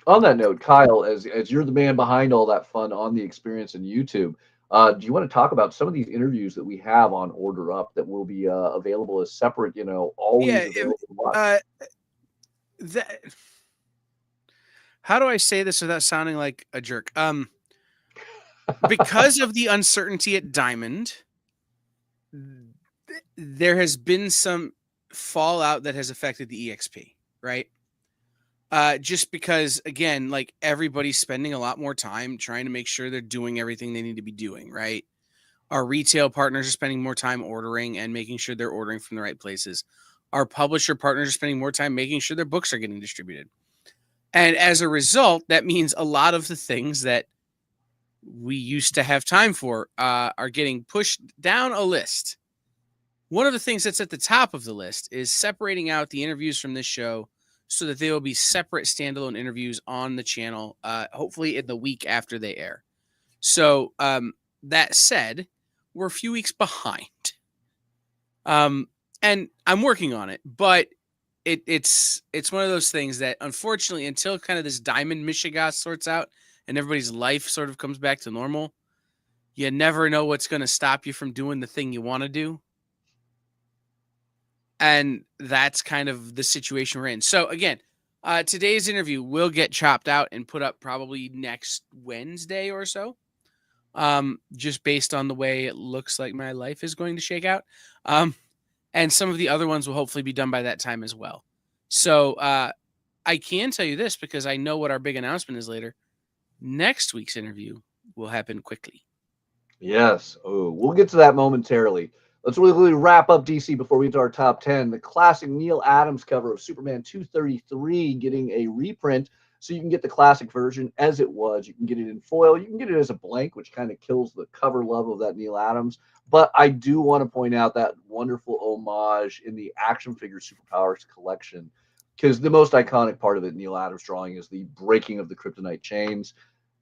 On that note, Kyle, as you're the man behind all that fun on The Experience and YouTube, do you want to talk about some of these interviews that we have on Order Up that will be available as separate, always available to watch? How do I say this without sounding like a jerk? Because of the uncertainty at Diamond, there has been some fallout that has affected the EXP, right? Just because, again, like everybody's spending a lot more time trying to make sure they're doing everything they need to be doing, right? Our retail partners are spending more time ordering and making sure they're ordering from the right places. Our publisher partners are spending more time making sure their books are getting distributed. And as a result, that means a lot of the things that we used to have time for are getting pushed down a list. One of the things that's at the top of the list is separating out the interviews from this show so that they will be separate standalone interviews on the channel, hopefully in the week after they air. So that said, we're a few weeks behind. And I'm working on it, but it's one of those things that, unfortunately, until kind of this Diamond Michigan sorts out and everybody's life sort of comes back to normal, you never know what's going to stop you from doing the thing you want to do. And that's kind of the situation we're in. So again, today's interview will get chopped out and put up probably next Wednesday or so. Just based on the way it looks like my life is going to shake out. And some of the other ones will hopefully be done by that time as well. So I can tell you this because I know what our big announcement is later. Next week's interview will happen quickly. Yes. Oh, we'll get to that momentarily. Let's really wrap up DC before we get to our top 10. The classic Neil Adams cover of Superman 233 getting a reprint. So you can get the classic version as it was. You can get it in foil. You can get it as a blank, which kind of kills the cover love of that Neil Adams. But I do want to point out that wonderful homage in the action figure Superpowers collection, because the most iconic part of it, Neil Adams drawing, is the breaking of the kryptonite chains.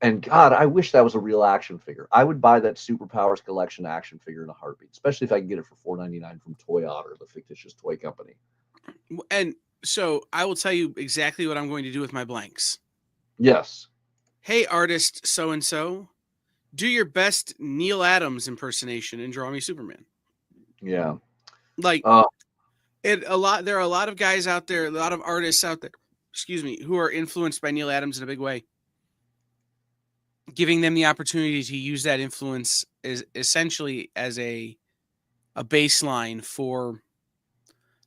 And God, I wish that was a real action figure. I would buy that Superpowers collection action figure in a heartbeat, especially if I can get it for $4.99 from Toy Otter, the fictitious toy company. And so I will tell you exactly what I'm going to do with my blanks. Yes. Hey, artist so-and-so, do your best Neil Adams impersonation and draw me Superman. Yeah. Like, there are a lot of guys out there, a lot of artists out there, who are influenced by Neil Adams in a big way. Giving them the opportunity to use that influence is essentially as a baseline for,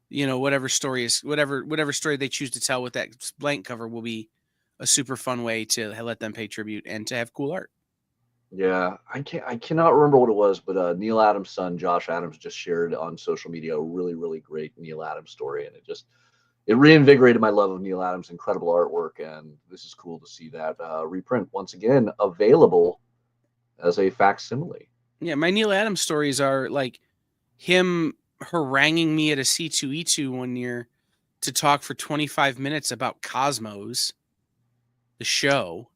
whatever story they choose to tell with that blank cover will be a super fun way to let them pay tribute and to have cool art. Yeah, I cannot remember what it was, but Neil Adams' son, Josh Adams, just shared on social media a really, really great Neil Adams story, and it reinvigorated my love of Neil Adams' incredible artwork, and this is cool to see that reprint once again available as a facsimile. Yeah, my Neil Adams stories are like him haranguing me at a C2E2 one year to talk for 25 minutes about Cosmos, the show.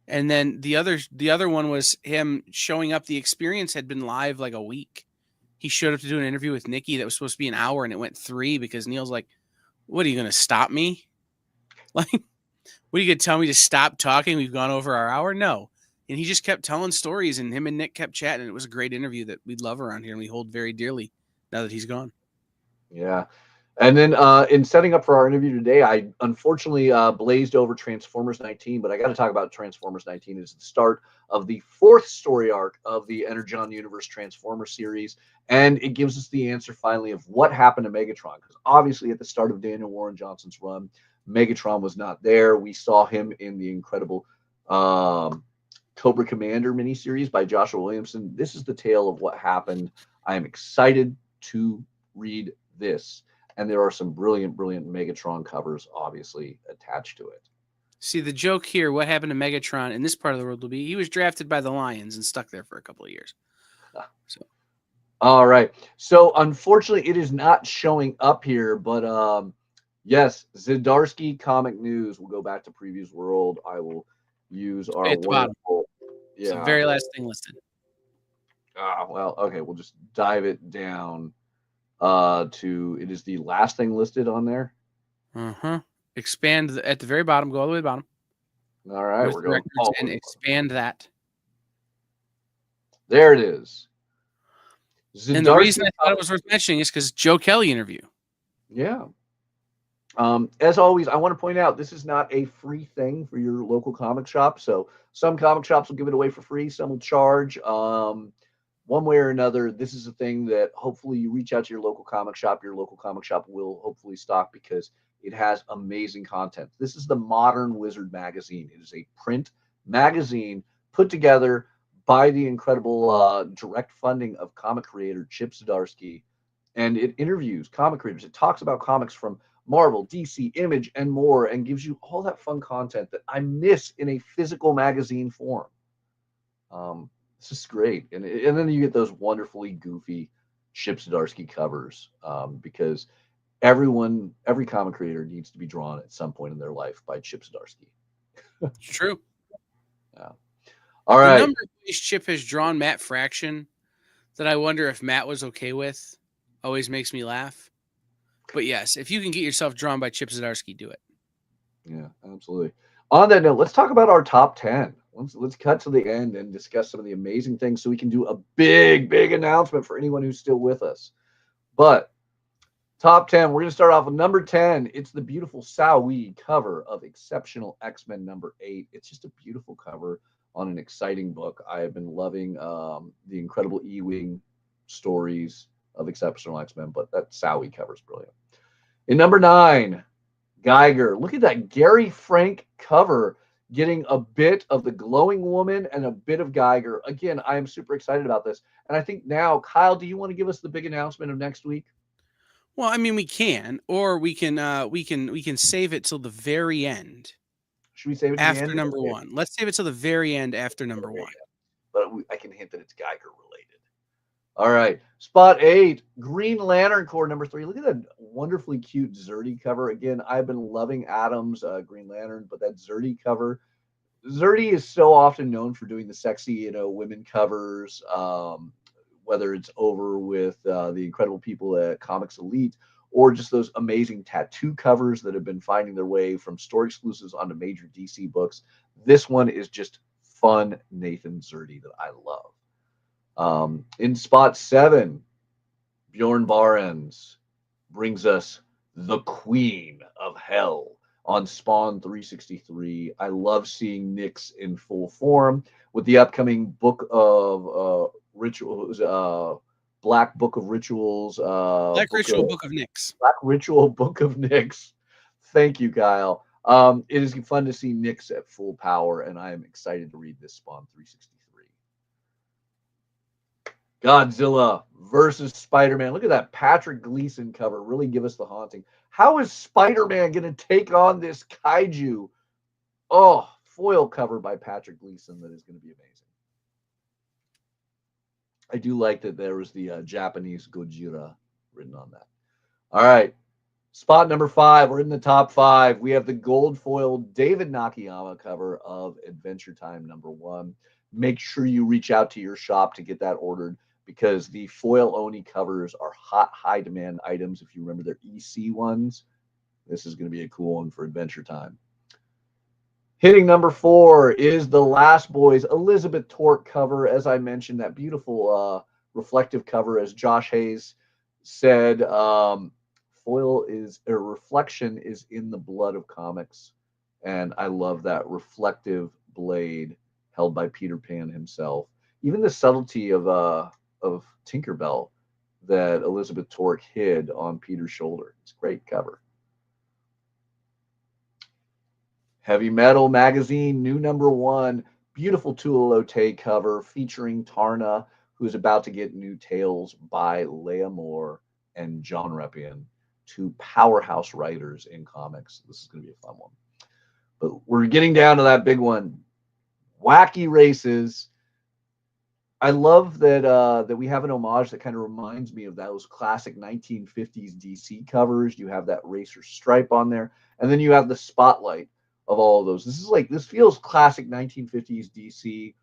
And then the other one was him showing up. The Experience had been live like a week. He showed up to do an interview with Nikki that was supposed to be an hour, and it went 3 because Neil's like, what, are you going to stop me? Like, what, are you going to tell me to stop talking? We've gone over our hour? No. And he just kept telling stories, and him and Nick kept chatting. And it was a great interview that we love around here and we hold very dearly now that he's gone. Yeah. And then in setting up for our interview today, I unfortunately blazed over Transformers 19, but I got to talk about Transformers 19. It's the start of the 4th story arc of the Energon Universe Transformers series, and it gives us the answer finally of what happened to Megatron, because obviously at the start of Daniel Warren Johnson's run, Megatron was not there. We saw him in the incredible Cobra Commander miniseries by Joshua Williamson. This is the tale of what happened. I am excited to read this. And there are some brilliant, brilliant Megatron covers, obviously, attached to it. See, the joke here, what happened to Megatron in this part of the world will be he was drafted by the Lions and stuck there for a couple of years. So. All right. So, unfortunately, it is not showing up here. But, yes, Zdarsky Comic News. We'll go back to Previews World. I will use our at the bottom. Yeah. It's the very last thing listed. Well, okay. We'll just dive it down. It is the last thing listed on there. Expand at the very bottom. Go all the way to the bottom. All right, we're going and expand that. There it is. And the reason I thought it was worth mentioning is because Joe Kelly interview. Yeah. As always, I want to point out this is not a free thing for your local comic shop. So some comic shops will give it away for free. Some will charge. One way or another, this is a thing that hopefully you reach out to your local comic shop. Your local comic shop will hopefully stock because it has amazing content. This is the Modern Wizard magazine. It is a print magazine put together by the incredible direct funding of comic creator Chip Zdarsky. And it interviews comic creators. It talks about comics from Marvel, DC, Image, and more, and gives you all that fun content that I miss in a physical magazine form. This is great. And then you get those wonderfully goofy Chip Zdarsky covers because every comic creator needs to be drawn at some point in their life by Chip Zdarsky. It's true. Yeah. All The right. number of ways Chip has drawn Matt Fraction that I wonder if Matt was okay with always makes me laugh. But yes, if you can get yourself drawn by Chip Zdarsky, do it. Yeah, absolutely. On that note, let's talk about our top 10. Let's cut to the end and discuss some of the amazing things so we can do a big announcement for anyone who's still with us. But top 10, we're going to start off with number 10. It's the beautiful Sawi cover of Exceptional X-Men number 8. It's just a beautiful cover on an exciting book. I have been loving the incredible E-Wing stories of Exceptional X-Men, but that Sawi cover is brilliant. In number 9, Geiger. Look at that Gary Frank cover, getting a bit of the glowing woman and a bit of Geiger. Again, I am super excited about this. And I think now, Kyle, do you want to give us the big announcement of next week? Well, I mean, we can, or we can save it till the very end. Should we save it after to the end? number one? Let's save it till the very end after number one. But I can hint that it's Geiger related. All right. Spot 8, Green Lantern Corps number 3. Look at that wonderfully cute Zerdy cover. Again, I've been loving Adam's Green Lantern, but that Zerdy cover, Zerdy is so often known for doing the sexy, women covers, whether it's over with the incredible people at Comics Elite or just those amazing tattoo covers that have been finding their way from store exclusives onto major DC books. This one is just fun Nathan Zerdy that I love. In spot 7, Bjorn Barends brings us the Queen of Hell on Spawn 363. I love seeing Nyx in full form with the upcoming book of rituals, Black Book of Rituals. Black Ritual Book of Nyx. Black Ritual Book of Nyx. Thank you, Kyle. It is fun to see Nyx at full power, and I am excited to read this Spawn 363. Godzilla versus Spider-Man. Look at that Patrick Gleason cover. Really give us the haunting. How is Spider-Man going to take on this kaiju? Oh, foil cover by Patrick Gleason that is going to be amazing. I do like that there was the Japanese Gojira written on that. All right. Spot number 5. We're in the top 5. We have the gold foil David Nakayama cover of Adventure Time number 1. Make sure you reach out to your shop to get that ordered because the foil Oni covers are hot, high demand items. If you remember their EC ones, this is going to be a cool one for Adventure Time. Hitting number 4 is the Last Boys Elizabeth Torque cover. As I mentioned, that beautiful reflective cover, as Josh Hayes said, reflection is in the blood of comics. And I love that reflective blade held by Peter Pan himself. Even the subtlety of Tinkerbell that Elizabeth Torque hid on Peter's shoulder. It's a great cover. Heavy Metal Magazine, new number 1, beautiful Tula Lotay cover featuring Tarna, who's about to get new tales by Leah Moore and John Reppion, 2 powerhouse writers in comics. This is going to be a fun one. But we're getting down to that big one. Wacky Races. I love that we have an homage that kind of reminds me of those classic 1950s DC covers. You have that racer stripe on there, and then you have the spotlight of all of those. This feels classic 1950s DC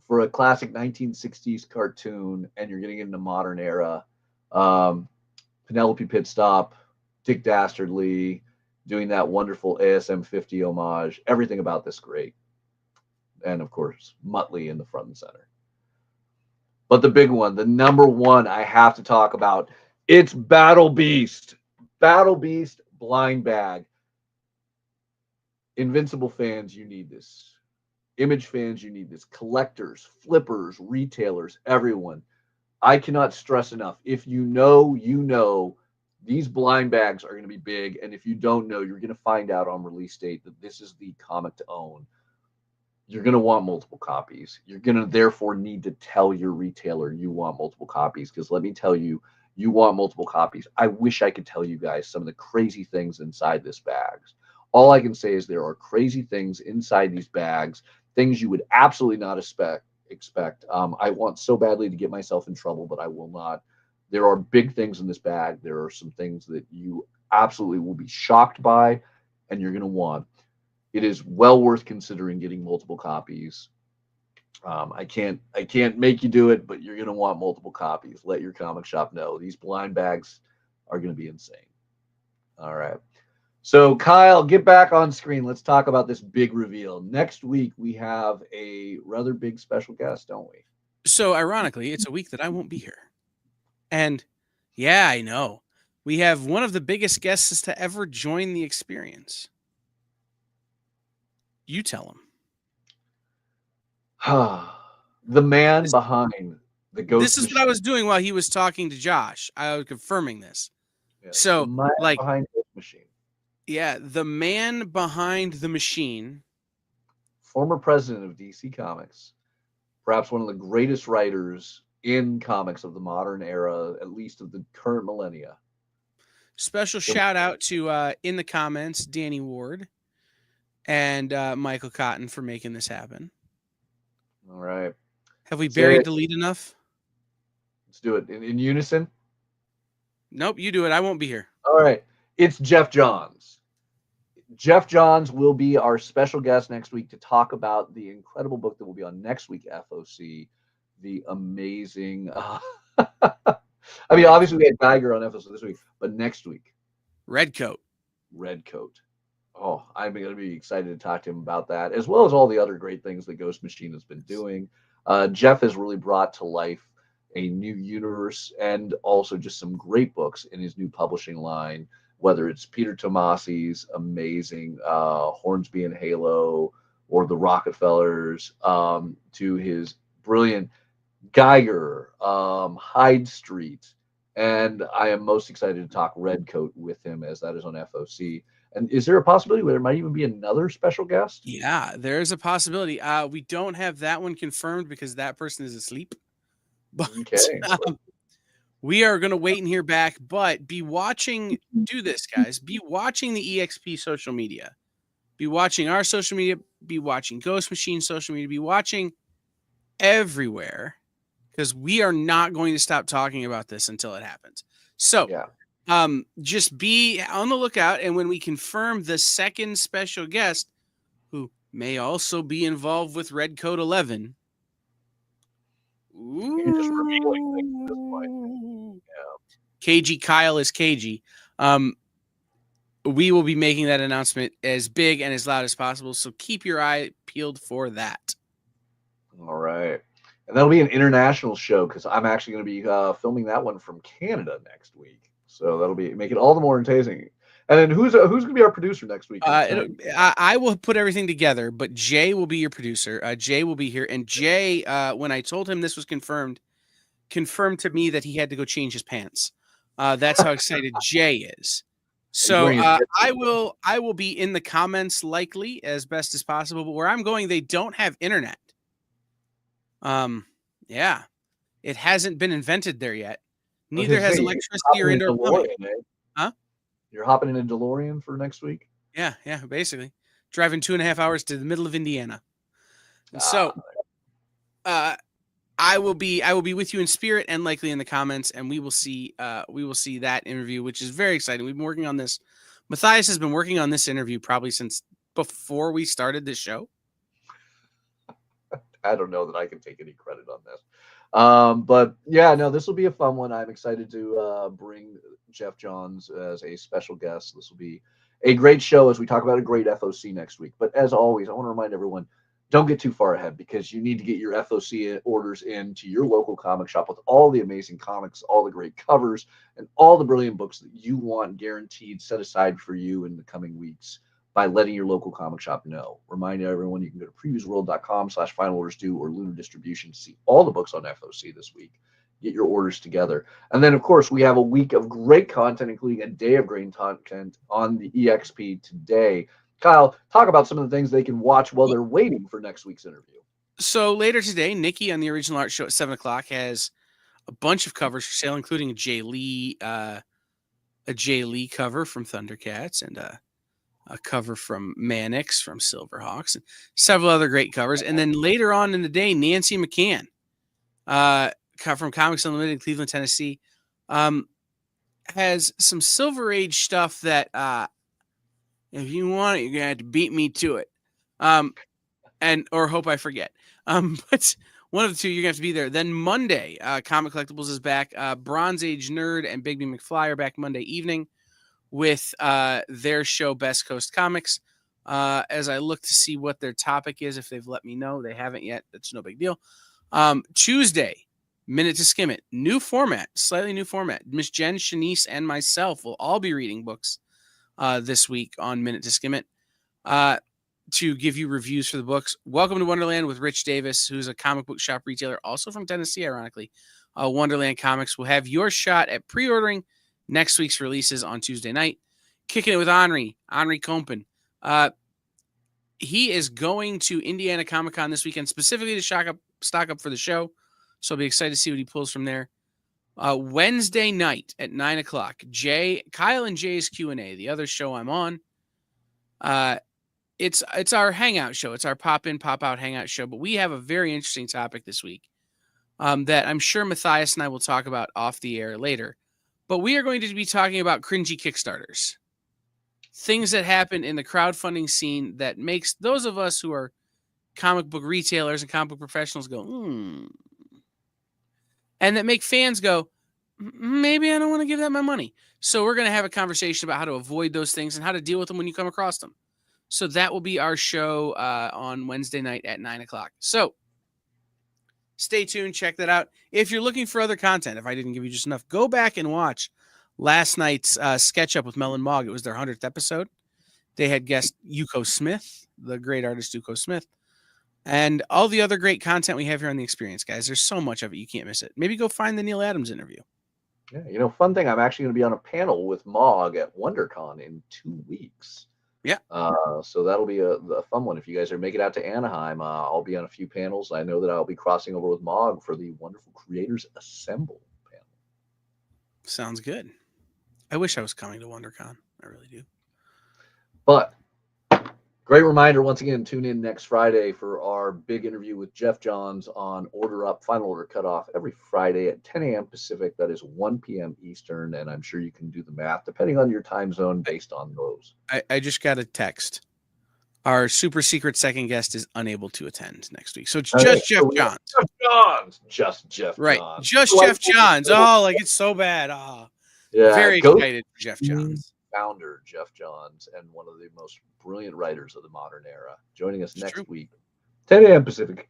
for a classic 1960s cartoon, and you're getting into modern era. Penelope Pitstop, Dick Dastardly, doing that wonderful ASM 50 homage. Everything about this great. And of course, Muttley in the front and center. But the big one, the number 1 I have to talk about, it's Battle Beast. Battle Beast blind bag. Invincible fans, you need this. Image fans, you need this. Collectors, flippers, retailers, everyone. I cannot stress enough. If you know, you know, these blind bags are going to be big. And if you don't know, you're going to find out on release date that this is the comic to own. You're going to want multiple copies. You're going to therefore need to tell your retailer you want multiple copies. Because let me tell you, you want multiple copies. I wish I could tell you guys some of the crazy things inside this bags. All I can say is there are crazy things inside these bags, things you would absolutely not expect. I want so badly to get myself in trouble, but I will not. There are big things in this bag. There are some things that you absolutely will be shocked by, and you're going to want. It is well worth considering getting multiple copies. I can't make you do it, but you're going to want multiple copies. Let your comic shop know. These blind bags are going to be insane. All right. So Kyle, get back on screen. Let's talk about this big reveal. Next week we have a rather big special guest, don't we? So ironically, it's a week that I won't be here. And yeah, I know. We have one of the biggest guests to ever join the experience. You tell him. The man behind the Ghost This is Machine. what I was doing while he was talking to Josh. I was confirming this. Yeah, so, the man like, behind Ghost Machine. Yeah, the man behind the machine. Former president of DC Comics. Perhaps one of the greatest writers in comics of the modern era, at least of the current millennia. Special shout out to, in the comments, Danny Ward and Michael Cotton for making this happen. All right. Have we buried the lead enough? Let's do it. In unison? Nope, you do it. I won't be here. All right. It's Jeff Johns. Jeff Johns will be our special guest next week to talk about the incredible book that will be on next week FOC, the amazing I mean, obviously we had Geiger on FOC this week, but next week Redcoat. Oh, I'm going to be excited to talk to him about that, as well as all the other great things that Ghost Machine has been doing. Jeff has really brought to life a new universe and also just some great books in his new publishing line, whether it's Peter Tomasi's amazing Hornsby and Halo or the Rockefellers, to his brilliant Geiger, Hyde Street. And I am most excited to talk Redcoat with him, as that is on FOC. And is there a possibility where there might even be another special guest? Yeah, there's a possibility. We don't have that one confirmed because that person is asleep. But Okay. we are going to wait and hear back, but be watching. Do this, guys. Be watching the EXP social media. Be watching our social media. Be watching Ghost Machine social media. Be watching everywhere, because we are not going to stop talking about this until it happens. So, just be on the lookout. And when we confirm the second special guest, who may also be involved with Redcoat 11, You're just revealing things at this point. KG Kyle is KG. We will be making that announcement as big and as loud as possible. So keep your eye peeled for that. All right. And that'll be an international show, because I'm actually going to be filming that one from Canada next week. So that'll make it all the more enticing. And then who's going to be our producer next week? I will put everything together, but Jay will be your producer. Jay will be here. And Jay, when I told him this was confirmed to me that he had to go change his pants. That's how excited Jay is. So I will be in the comments likely as best as possible. But where I'm going, they don't have internet. Yeah, it hasn't been invented there yet. Neither has electricity or indoor plumbing. Huh? You're hopping in a DeLorean for next week? Yeah, basically. Driving 2.5 hours to the middle of Indiana. And so I will be with you in spirit and likely in the comments, and we will see that interview, which is very exciting. We've been working on this. Mathias has been working on this interview probably since before we started this show. I don't know that I can take any credit on this. But yeah, no, this will be a fun one. I'm excited to bring Jeff Johns as a special guest. This will be a great show as we talk about a great FOC next week. But as always, I want to remind everyone, don't get too far ahead, because you need to get your FOC orders into your local comic shop with all the amazing comics, all the great covers, and all the brilliant books that you want guaranteed set aside for you in the coming weeks by letting your local comic shop know. Remind everyone you can go to previewsworld.com/finalordersdue or Lunar Distribution to see all the books on FOC this week. Get your orders together. And then, of course, we have a week of great content, including a day of great content on the EXP today. Kyle, talk about some of the things they can watch while they're waiting for next week's interview. So later today, Nikki on the Original Art Show at 7 o'clock has a bunch of covers for sale, including a Jay Lee cover from Thundercats and a cover from Mannix from Silverhawks and several other great covers. And then later on in the day, Nancy McCann from Comics Unlimited, Cleveland, Tennessee, has some Silver Age stuff that if you want it, you're gonna have to beat me to it. Or hope I forget. But one of the two, you're gonna have to be there. Then Monday, Comic Collectibles is back. Bronze Age Nerd and Bigby McFly are back Monday evening with their show Best Coast Comics. As I look to see what their topic is, if they've let me know, they haven't yet. That's no big deal. Tuesday, Minute to Skim It, new format, slightly new format. Miss Jen, Shanice, and myself will all be reading books this week on Minute to Skim It to give you reviews for the books. Welcome to Wonderland with Rich Davis, who's a comic book shop retailer, also from Tennessee, ironically. Wonderland Comics will have your shot at pre-ordering next week's releases on Tuesday night. Kicking it with Henri Compen. He is going to Indiana Comic-Con this weekend, specifically to stock up for the show. So I'll be excited to see what he pulls from there. Wednesday night at 9 o'clock, Kyle and Jay's Q&A, the other show I'm on. It's our hangout show. It's our pop-in, pop-out hangout show. But we have a very interesting topic this week that I'm sure Matthias and I will talk about off the air later. But we are going to be talking about cringy Kickstarters. Things that happen in the crowdfunding scene that makes those of us who are comic book retailers and comic book professionals go, and that make fans go, maybe I don't want to give that my money. So we're going to have a conversation about how to avoid those things and how to deal with them when you come across them. So that will be our show on Wednesday night at 9 o'clock. So stay tuned. Check that out. If you're looking for other content, if I didn't give you just enough, go back and watch last night's sketch up with Mel and Mog. It was their 100th episode. They had guest Yuko Smith, the great artist Yuko Smith, and all the other great content we have here on The Experience, guys. There's so much of it. You can't miss it. Maybe go find the Neil Adams interview. Yeah, fun thing. I'm actually going to be on a panel with Mog at WonderCon in 2 weeks. Yeah. So that'll be a fun one. If you guys are making it out to Anaheim, I'll be on a few panels. I know that I'll be crossing over with Mog for the Wonderful Creators Assemble panel. Sounds good. I wish I was coming to WonderCon. I really do. But great reminder, once again, tune in next Friday for our big interview with Jeff Johns on Order Up, Final Order Cutoff, every Friday at 10 a.m. Pacific. That is 1 p.m. Eastern, and I'm sure you can do the math depending on your time zone based on those. I just got a text. Our super secret second guest is unable to attend next week. So it's just Jeff Johns. Jeff Johns. Just Jeff right. Johns. Just Jeff Johns. Oh, like it's so bad. Yeah, very excited for Jeff Johns. Founder Jeff Johns and one of the most brilliant writers of the modern era, joining us next week, 10 a.m. Pacific,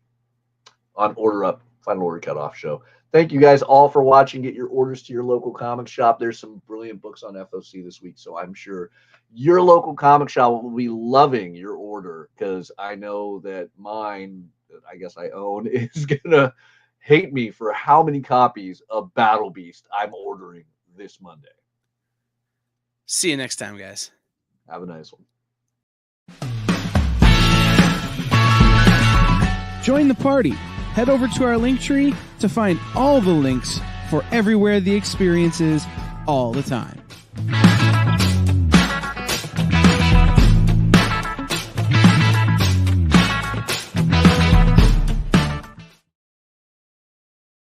on Order Up, Final Order Cutoff show. Thank you guys all for watching. Get your orders to your local comic shop. There's some brilliant books on FOC this week, so I'm sure your local comic shop will be loving your order, because I know that mine, that I guess I own, is gonna hate me for how many copies of Battle Beast I'm ordering this Monday. See you next time, guys. Have a nice one. Join the party. Head over to our Linktree to find all the links for everywhere The Experience is all the time.